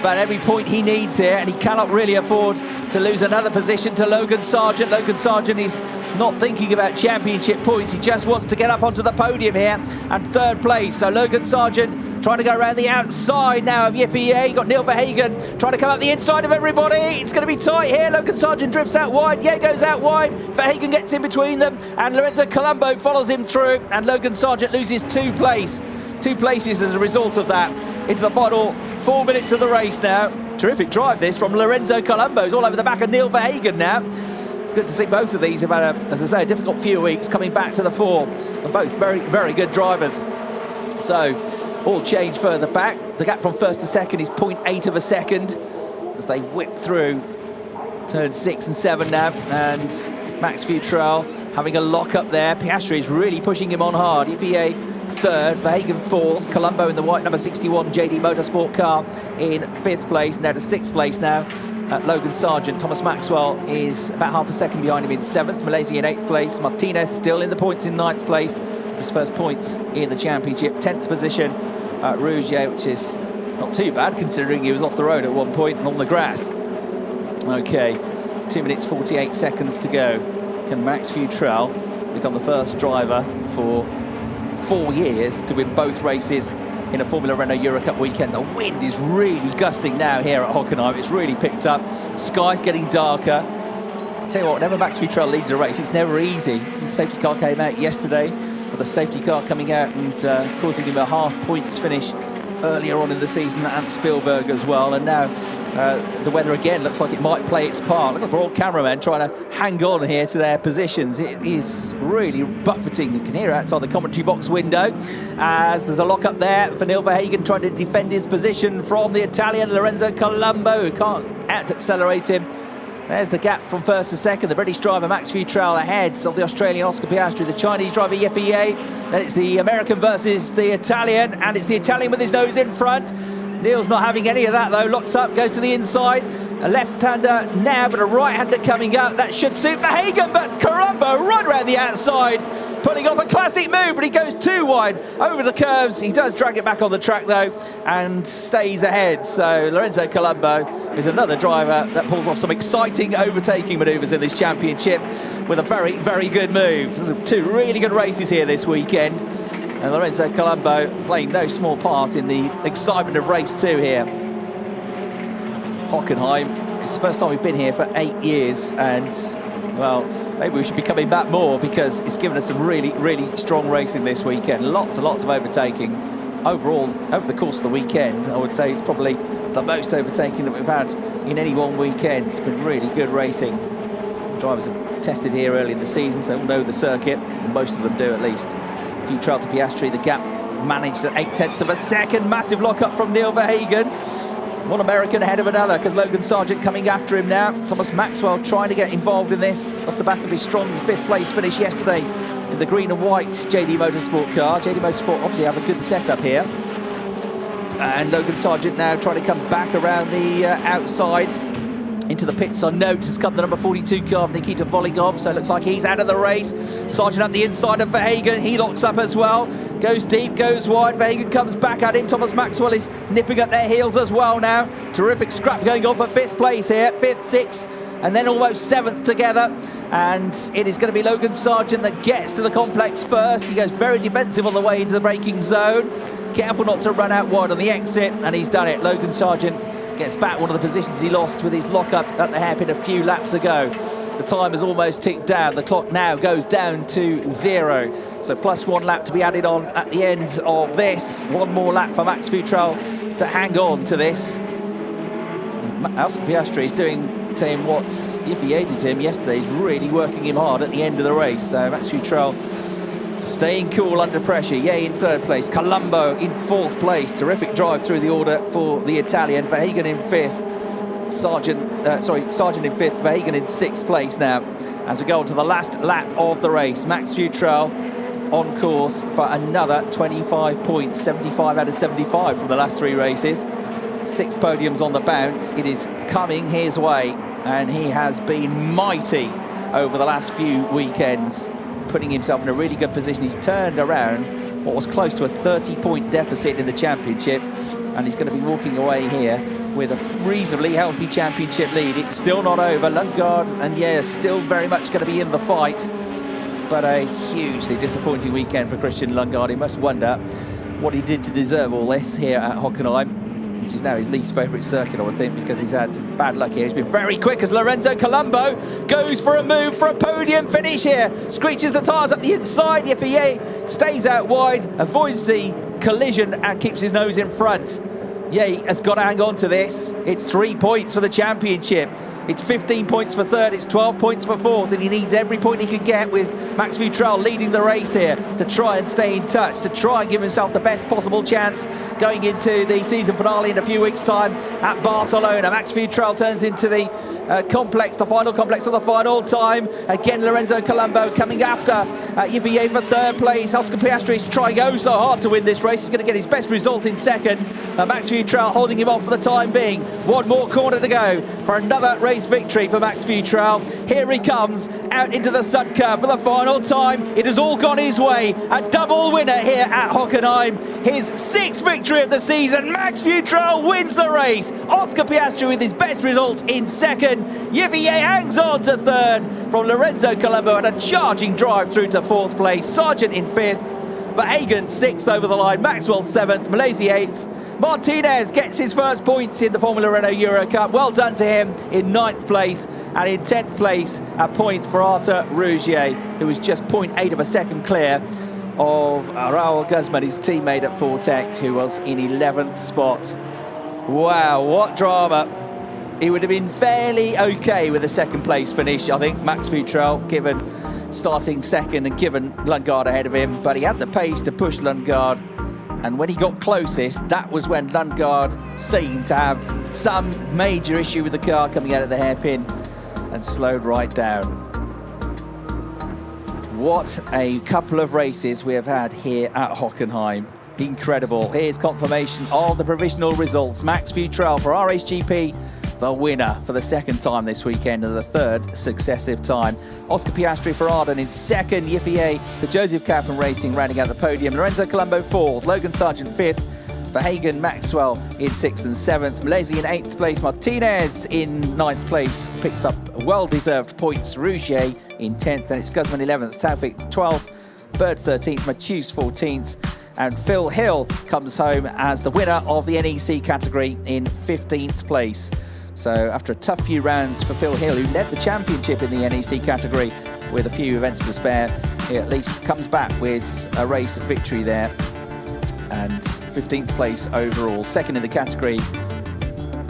But every point he needs here, and he cannot really afford to lose another position to Logan Sargent. Logan Sargent is not thinking about championship points. He just wants to get up onto the podium here, and third place. So Logan Sargent trying to go around the outside now of Yifie. You've got Neil Verhagen trying to come up the inside of everybody. It's going to be tight here. Logan Sargent drifts out wide. Ye goes out wide. Verhagen gets in between them, and Lorenzo Colombo follows him through, and Logan Sargent loses two places as a result of that into the final 4 minutes of the race now. Terrific drive this from Lorenzo Colombo. He's all over the back of Neil Verhagen now. Good to see both of these have had, as I say, a difficult few weeks coming back to the fore. And both very, very good drivers. So, all change further back. The gap from first to second is 0.8 of a second as they whip through turn 6 and 7 now. And Max Futrell having a lock up there. Piastri is really pushing him on hard. Yifie third, Verhagen fourth, Colombo in the white number 61 JD Motorsport car in 5th place, now to 6th place now. Logan Sargent, Thomas Maxwell is about half a second behind him in 7th, Milesi in 8th place, Martinez still in the points in 9th place for his first points in the championship, 10th position, Rouget, which is not too bad considering he was off the road at one point and on the grass. Okay, 2 minutes 48 seconds to go. Can Max Futrell become the first driver for 4 years to win both races in a Formula Renault Eurocup weekend? The wind is really gusting now here at Hockenheim. It's really picked up. Sky's getting darker. I'll tell you what, whenever Max Futrell leads a race, it's never easy. The safety car came out yesterday, with the safety car coming out and causing him a half points finish earlier on in the season at Spielberg as well. And now the weather again looks like it might play its part. Look at the poor cameramen trying to hang on here to their positions. It is really buffeting. You can hear it outside the commentary box window as there's a lock up there for Neil Verhagen trying to defend his position from the Italian Lorenzo Colombo, who can't out-accelerate him. There's the gap from first to second. The British driver Max Futrell ahead of the Australian Oscar Piastri, the Chinese driver Yifie. Then it's the American versus the Italian, and it's the Italian with his nose in front. Neil's not having any of that though. Locks up, goes to the inside. A left-hander now, but a right-hander coming up. That should suit Verhagen, but Colombo right around the outside, pulling off a classic move, but he goes too wide over the curves. He does drag it back on the track though, and stays ahead. So Lorenzo Colombo is another driver that pulls off some exciting overtaking manoeuvres in this championship with a very, very good move. There's 2 really good races here this weekend. And Lorenzo Colombo playing no small part in the excitement of race 2 here. Hockenheim, it's the first time we've been here for 8 years, and Well, maybe we should be coming back more, because it's given us some really, really strong racing this weekend. Lots and lots of overtaking. Overall, over the course of the weekend, I would say it's probably the most overtaking that we've had in any one weekend. It's been really good racing. Drivers have tested here early in the season, so they all know the circuit. Most of them do, at least. Futrell to Piastri, the gap managed at 0.8 of a second. Massive lock-up from Neil Verhagen. One American ahead of another, because Logan Sargent coming after him now. Thomas Maxwell trying to get involved in this off the back of his strong 5th place finish yesterday in the green and white JD Motorsport car. JD Motorsport obviously have a good setup here. And Logan Sargent now trying to come back around the outside into the pits. On note has come the number 42 car of Nikita Volligov, so it looks like he's out of the race. Sargent up the inside of Verhagen, he locks up as well. Goes deep, goes wide, Verhagen comes back at him. Thomas Maxwell is nipping at their heels as well now. Terrific scrap going on for 5th place here, 5th, 6th, and then almost 7th together. And it is going to be Logan Sargent that gets to the complex first. He goes very defensive on the way into the braking zone. Careful not to run out wide on the exit, and he's done it. Logan Sargent gets back one of the positions he lost with his lock-up at the hairpin a few laps ago. The time has almost ticked down. The clock now goes down to 0. So plus 1 lap to be added on at the end of this. One more lap for Max Futrell to hang on to this. Oscar Piastri is doing to him what Yiffy did to him yesterday. He's really working him hard at the end of the race. So Max Futrell staying cool under pressure. Yeh in 3rd place. Colombo in 4th place. Terrific drive through the order for the Italian. Verhagen in 5th. Sargent in 5th. Verhagen in 6th place now. As we go on to the last lap of the race, Max Futrell on course for another 25 points. 75 out of 75 from the last 3 races. 6 podiums on the bounce. It is coming his way, and he has been mighty over the last few weekends, putting himself in a really good position. He's turned around what was close to a 30-point deficit in the championship, and he's going to be walking away here with a reasonably healthy championship lead. It's still not over. Lundgaard and Yeh still very much going to be in the fight, but a hugely disappointing weekend for Christian Lundgaard. He must wonder what he did to deserve all this here at Hockenheim, which is now his least favourite circuit, I would think, because he's had bad luck here. He's been very quick as Lorenzo Colombo goes for a move for a podium finish here. Screeches the tyres up the inside. Yeh stays out wide, avoids the collision and keeps his nose in front. Yeh has got to hang on to this. It's 3 points for the championship. It's 15 points for 3rd, it's 12 points for 4th, and he needs every point he can get, with Max Futrell leading the race here to try and stay in touch, to try and give himself the best possible chance going into the season finale in a few weeks' time at Barcelona. Max Futrell turns into the complex, the final complex of the final time. Again, Lorenzo Colombo coming after Yiffy for 3rd place. Oscar Piastri is trying oh so hard to win this race. He's going to get his best result in 2nd. Max Futrell holding him off for the time being. One more corner to go for another race victory for Max Futrell. Here he comes out into the Sud curve for the final time. It has all gone his way. A double winner here at Hockenheim. His 6th victory of the season. Max Futrell wins the race. Oscar Piastri with his best result in 2nd. Yiffy hangs on to 3rd from Lorenzo Colombo and a charging drive through to 4th place. Sargent in 5th. Verhagen 6th over the line. Maxwell 7th. Malaysia 8th. Martinez gets his first points in the Formula Renault Eurocup. Well done to him in 9th place, and in 10th place a point for Arthur Rougier, who was just 0.8 of a second clear of Raul Guzman, his teammate at Fortec, who was in 11th spot. Wow, what drama. He would have been fairly okay with a 2nd place finish, I think, Max Futrell, given starting 2nd and given Lundgaard ahead of him, but he had the pace to push Lundgaard. And when he got closest, that was when Lundgaard seemed to have some major issue with the car coming out of the hairpin and slowed right down. What a couple of races we have had here at Hockenheim. Incredible. Here's confirmation of the provisional results. Max Futrell for RHGP, the winner for the 2nd time this weekend and the 3rd successive time. Oscar Piastri for Arden in 2nd. Yiffy for Joseph Kaufman Racing rounding out the podium. Lorenzo Colombo 4th. Logan Sargent 5th. Verhagen Maxwell in 6th and 7th. Malaysia in 8th place. Martinez in 9th place picks up well-deserved points. Rougier in 10th, and it's Guzman 11th. Taufik 12th. Bird 13th. Matthews 14th. And Phil Hill comes home as the winner of the NEC category in 15th place. So after a tough few rounds for Phil Hill, who led the championship in the NEC category with a few events to spare, he at least comes back with a race victory there, and 15th place overall. Second in the category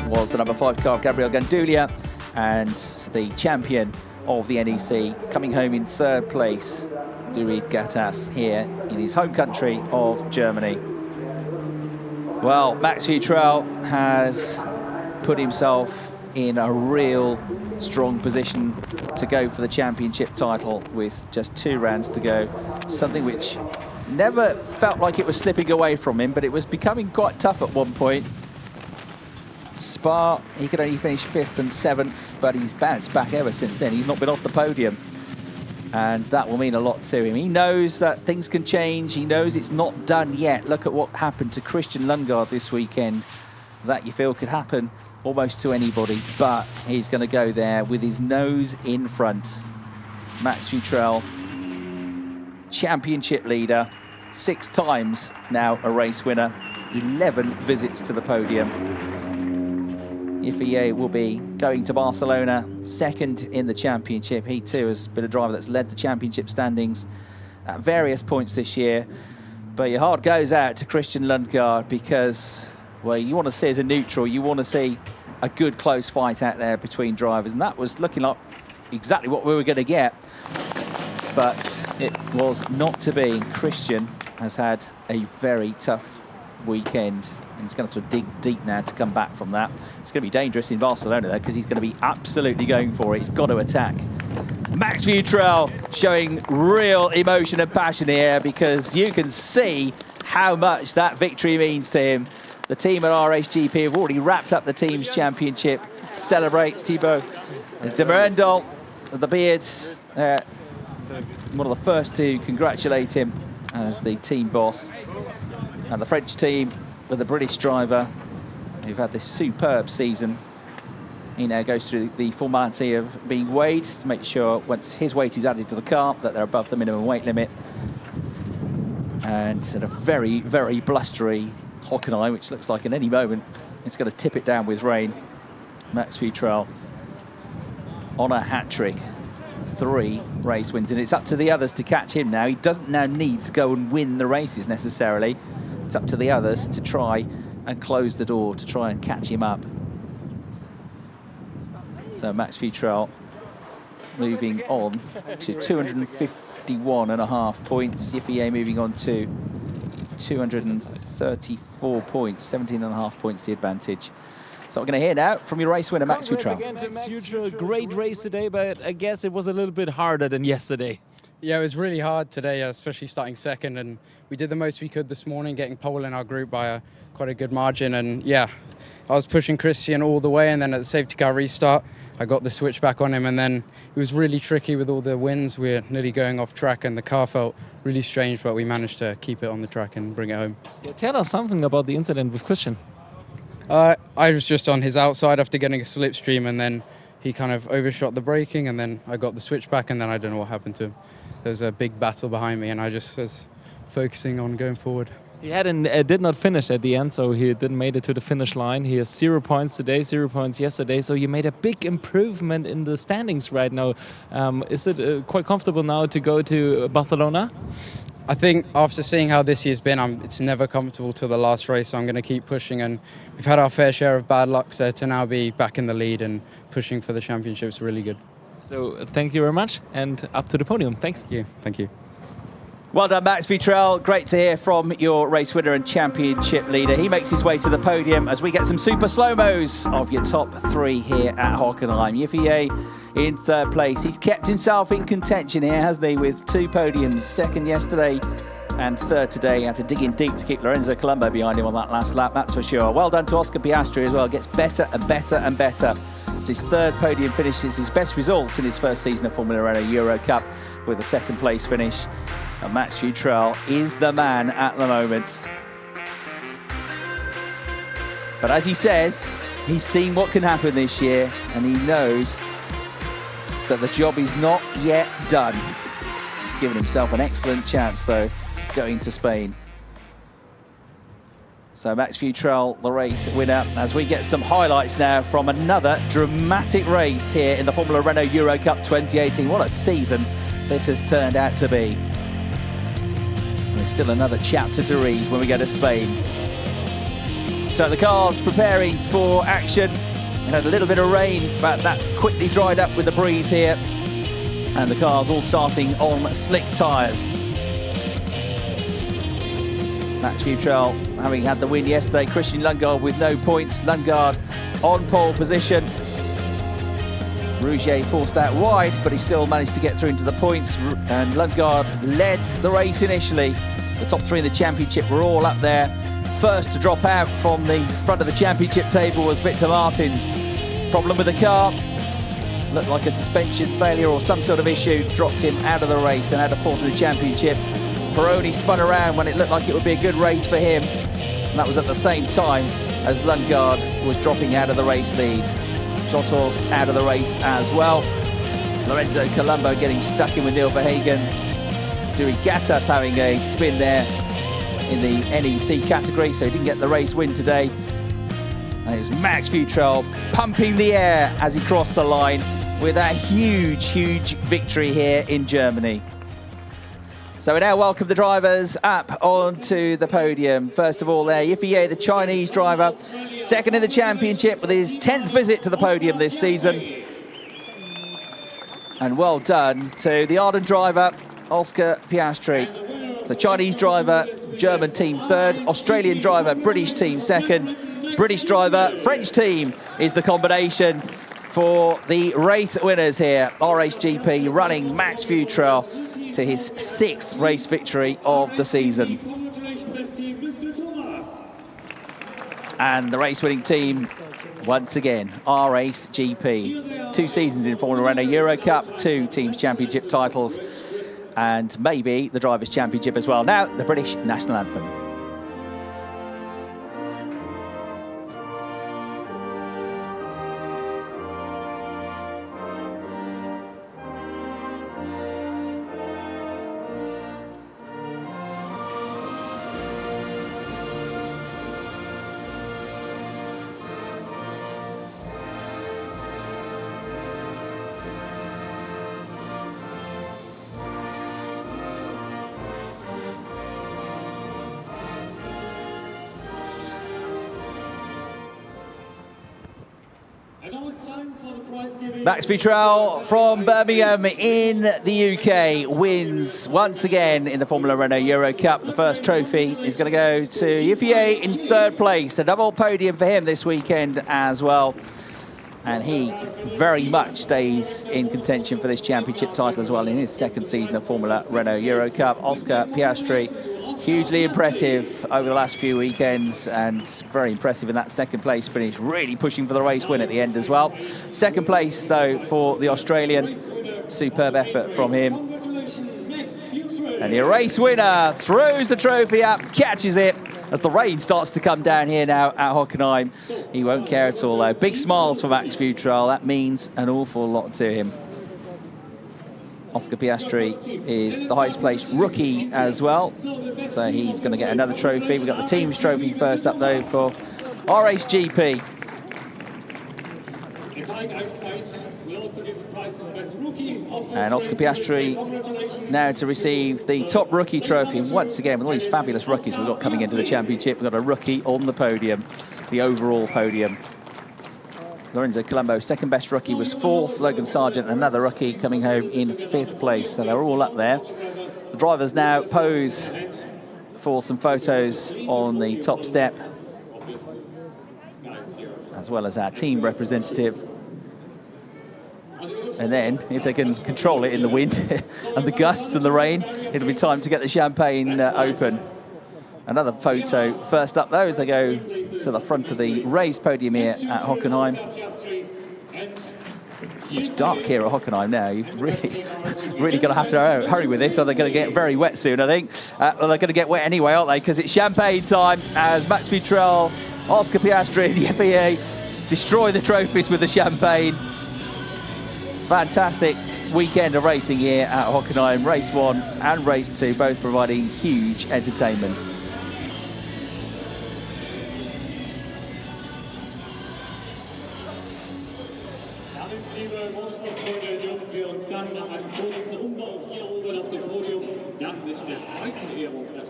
was the number 5 car of Gabriel Gandulia, and the champion of the NEC coming home in 3rd place, Durid Gattas, here in his home country of Germany. Well, Max Futrell has put himself in a real strong position to go for the championship title with just 2 rounds to go. Something which never felt like it was slipping away from him, but it was becoming quite tough at one point. Spa, he could only finish 5th and 7th, but he's bounced back ever since then. He's not been off the podium, and that will mean a lot to him. He knows that things can change. He knows it's not done yet. Look at what happened to Christian Lundgaard this weekend. That you feel could happen almost to anybody, but he's going to go there with his nose in front. Max Futrell, championship leader, 6 times now a race winner, 11 visits to the podium. Yifei will be going to Barcelona, 2nd in the championship. He too has been a driver that's led the championship standings at various points this year. But your heart goes out to Christian Lundgaard because, well, you want to see as a neutral, you want to see a good close fight out there between drivers, and that was looking like exactly what we were going to get. But it was not to be. Christian has had a very tough weekend, and he's going to have to dig deep now to come back from that. It's going to be dangerous in Barcelona, though, because he's going to be absolutely going for it. He's got to attack. Max Futrell showing real emotion and passion here, because you can see how much that victory means to him. The team at RSGP have already wrapped up the team's championship. Celebrate Thibaut de Merendal, the Beards, one of the first to congratulate him as the team boss. And the French team with the British driver, who've had this superb season. He now goes through the formality of being weighed to make sure once his weight is added to the car that they're above the minimum weight limit. And at a very, very blustery Hockenheim, which looks like at any moment it's going to tip it down with rain. Max Futrell on a hat-trick, 3 race wins, and it's up to the others to catch him now. He doesn't now need to go and win the races necessarily. It's up to the others to try and close the door, to try and catch him up. So Max Futrell moving on to 251.5 points. Yifei moving on to 234 points, 17.5 points the advantage. So we're going to hear now from your race winner, Max Futrell. Again to Max Futrell, great race today, but I guess it was a little bit harder than yesterday. Yeah, it was really hard today, especially starting 2nd, and we did the most we could this morning, getting pole in our group by quite a good margin. And yeah, I was pushing Christian all the way, and then at the safety car restart, I got the switch back on him, and then it was really tricky with all the winds. We were nearly going off track, and the car felt really strange, but we managed to keep it on the track and bring it home. Tell us something about the incident with Christian. I was just on his outside after getting a slipstream, and then he kind of overshot the braking, and then I got the switch back, and then I don't know what happened to him. There was a big battle behind me, and I just was focusing on going forward. He did not finish at the end, so he didn't make it to the finish line. He has 0 points today, 0 points yesterday, so you made a big improvement in the standings right now. Is it quite comfortable now to go to Barcelona? I think after seeing how this year's been, it's never comfortable till the last race, so I'm going to keep pushing. And we've had our fair share of bad luck, so to now be back in the lead and pushing for the championship is really good. So thank you very much, and up to the podium. Thanks. Thank you. Thank you. Well done, Max Futrell. Great to hear from your race winner and championship leader. He makes his way to the podium as we get some super slow-mos of your top 3 here at Hockenheim. Yifei in 3rd place. He's kept himself in contention here, hasn't he, with 2 podiums. 2nd yesterday and 3rd today. Had to dig in deep to keep Lorenzo Colombo behind him on that last lap, that's for sure. Well done to Oscar Piastri as well. Gets better and better and better. It's his 3rd podium finish. It's his best results in his first season of Formula Renault Eurocup with a 2nd place finish. And Max Futrell is the man at the moment. But as he says, he's seen what can happen this year, and he knows that the job is not yet done. He's given himself an excellent chance, though, going to Spain. So Max Futrell, the race winner, as we get some highlights now from another dramatic race here in the Formula Renault Eurocup 2018. What a season this has turned out to be. And there's still another chapter to read when we go to Spain. So the cars preparing for action. We had a little bit of rain, but that quickly dried up with the breeze here. And the cars all starting on slick tyres. Max Futrell having had the win yesterday. Christian Lundgaard with no points. Lundgaard on pole position. Rougier forced out wide, but he still managed to get through into the points. And Lundgaard led the race initially. The top three in the championship were all up there. First to drop out from the front of the championship table was Victor Martins. Problem with the car. Looked like a suspension failure or some sort of issue. Dropped him out of the race and had a fourth in the championship. Peroni spun around when it looked like it would be a good race for him. And that was at the same time as Lundgaard was dropping out of the race lead. Jotos out of the race as well. Lorenzo Colombo getting stuck in with Neil Verhagen. Dewey Gattas having a spin there in the NEC category, so he didn't get the race win today. And it was Max Futrell pumping the air as he crossed the line with a huge, huge victory here in Germany. So we now welcome the drivers up onto the podium. First of all there, Yifei, the Chinese driver, second in the championship with his 10th visit to the podium this season. And well done to the Arden driver, Oscar Piastri. So Chinese driver, German team third, Australian driver, British team second, British driver, French team is the combination for the race winners here. RHGP running Max Futrell to his 6th race victory of the season. And the race-winning team, once again, RHGP. 2 seasons in Formula Renault Eurocup, 2 teams championship titles, and maybe the Drivers' Championship as well. Now, the British National Anthem. Max Futrell from Birmingham in the UK wins once again in the Formula Renault Eurocup. The first trophy is going to go to Yifei in 3rd place. A double podium for him this weekend as well. And he very much stays in contention for this championship title as well in his 2nd season of Formula Renault Eurocup. Oscar Piastri, hugely impressive over the last few weekends and very impressive in that 2nd place finish, really pushing for the race win at the end as well. 2nd place though for the Australian, superb effort from him. And the race winner throws the trophy up, catches it as the rain starts to come down here now at Hockenheim. He won't care at all though. Big smiles for Max Futrell, that means an awful lot to him. Oscar Piastri is the highest placed rookie as well, so he's going to get another trophy. We've got the team's trophy first up though for RHGP. And Oscar Piastri now to receive the top rookie trophy. And once again, with all these fabulous rookies we've got coming into the championship, we've got a rookie on the podium, the overall podium. Lorenzo Colombo, 2nd best rookie, was 4th. Logan Sargent, another rookie, coming home in 5th place. So they're all up there. The drivers now pose for some photos on the top step, as well as our team representative. And then, if they can control it in the wind and the gusts and the rain, it'll be time to get the champagne open. Another photo first up, though, as they go to the front of the raised podium here at Hockenheim. It's dark here at Hockenheim now. You've really got to have to hurry with this, or they're going to get very wet soon, I think. Well, they're going to get wet anyway, aren't they? Because it's champagne time as Max Futrell, Oscar Piastri and Yifei destroy the trophies with the champagne. Fantastic weekend of racing here at Hockenheim. Race 1 and race 2 both providing huge entertainment.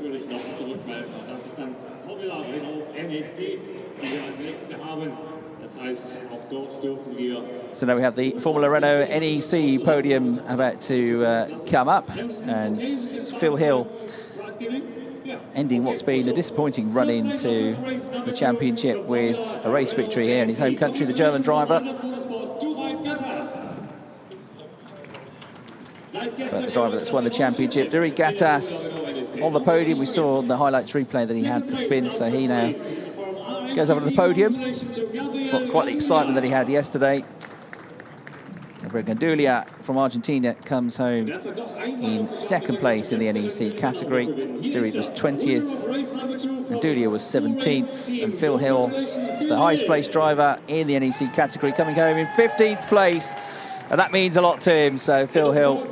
natürlich noch zurückmelden. Das ist dann Formula Renault NEC, die wir als nächste haben. Das heißt, auch dort dürfen wir. So now we have the Formula Renault NEC podium about to come up, and Phil Hill ending what's been a disappointing run into the championship with a race victory here in his home country, the German driver. But the driver that's won the championship, Duri Gattas, on the podium. We saw the highlights replay that he had the spin, so he now goes over to the podium. Not quite the excitement that he had yesterday. Gandulia from Argentina comes home in second place in the NEC category. Duri was 20th, Gandulia was 17th, and Phil Hill, the highest placed driver in the NEC category, coming home in 15th place. And that means a lot to him. So Phil Hill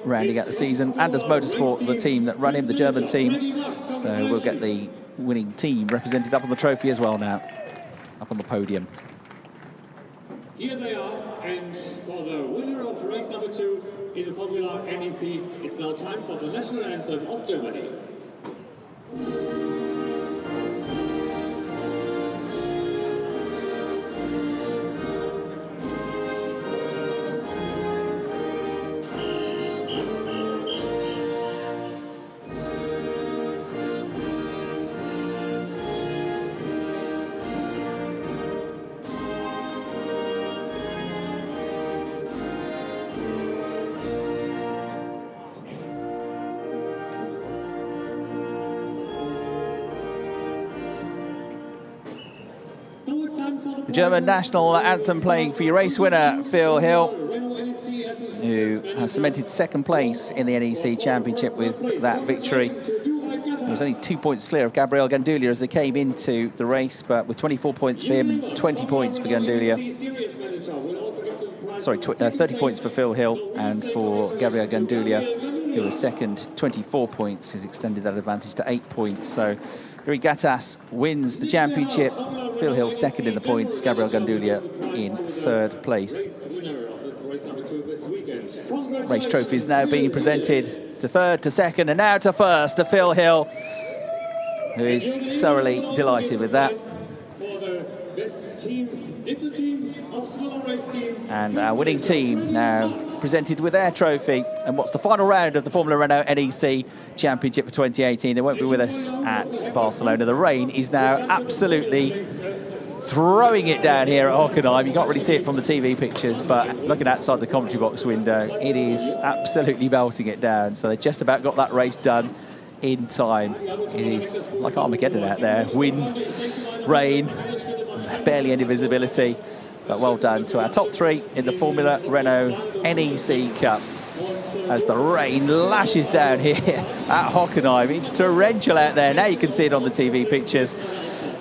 rounding out the season. Anders Motorsport, the team that run him, the German team. So we'll get the winning team represented up on the trophy as well now, up on the podium. Here they are, and for the winner of race number 2 in the Formula NEC, it's now time for the national anthem of Germany. The German national anthem playing for your race winner, Phil Hill, who has cemented second place in the NEC Championship with that victory. He was only 2 points clear of Gabriel Gandulia as they came into the race, but with 24 points for him and 20 points for Gandulia. Sorry, 30 points for Phil Hill, and for Gabriel Gandulia, who was second, 24 points, has extended that advantage to 8 points. So Duri Gattas wins the championship, Phil Hill second in the points, Gabriel Gandulia in third place. Race trophies now being presented to third, to second, and now to first, to Phil Hill, who is thoroughly delighted with that. And our winning team now presented with their trophy. And what's the final round of the Formula Renault NEC Championship for 2018? They won't be with us at Barcelona. The rain is now absolutely throwing it down here at Hockenheim. You can't really see it from the TV pictures, but looking outside the commentary box window, it is absolutely melting it down. So they just about got that race done in time. It is like Armageddon out there. Wind, rain, barely any visibility. But well done to our top 3 in the Formula Renault NEC Cup as the rain lashes down here at Hockenheim. It's torrential out there. Now you can see it on the TV pictures.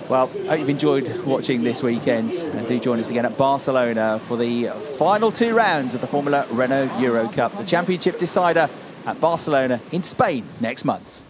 Well, I hope you've enjoyed watching this weekend, and do join us again at Barcelona for the final 2 rounds of the Formula Renault Eurocup, the championship decider at Barcelona in Spain next month.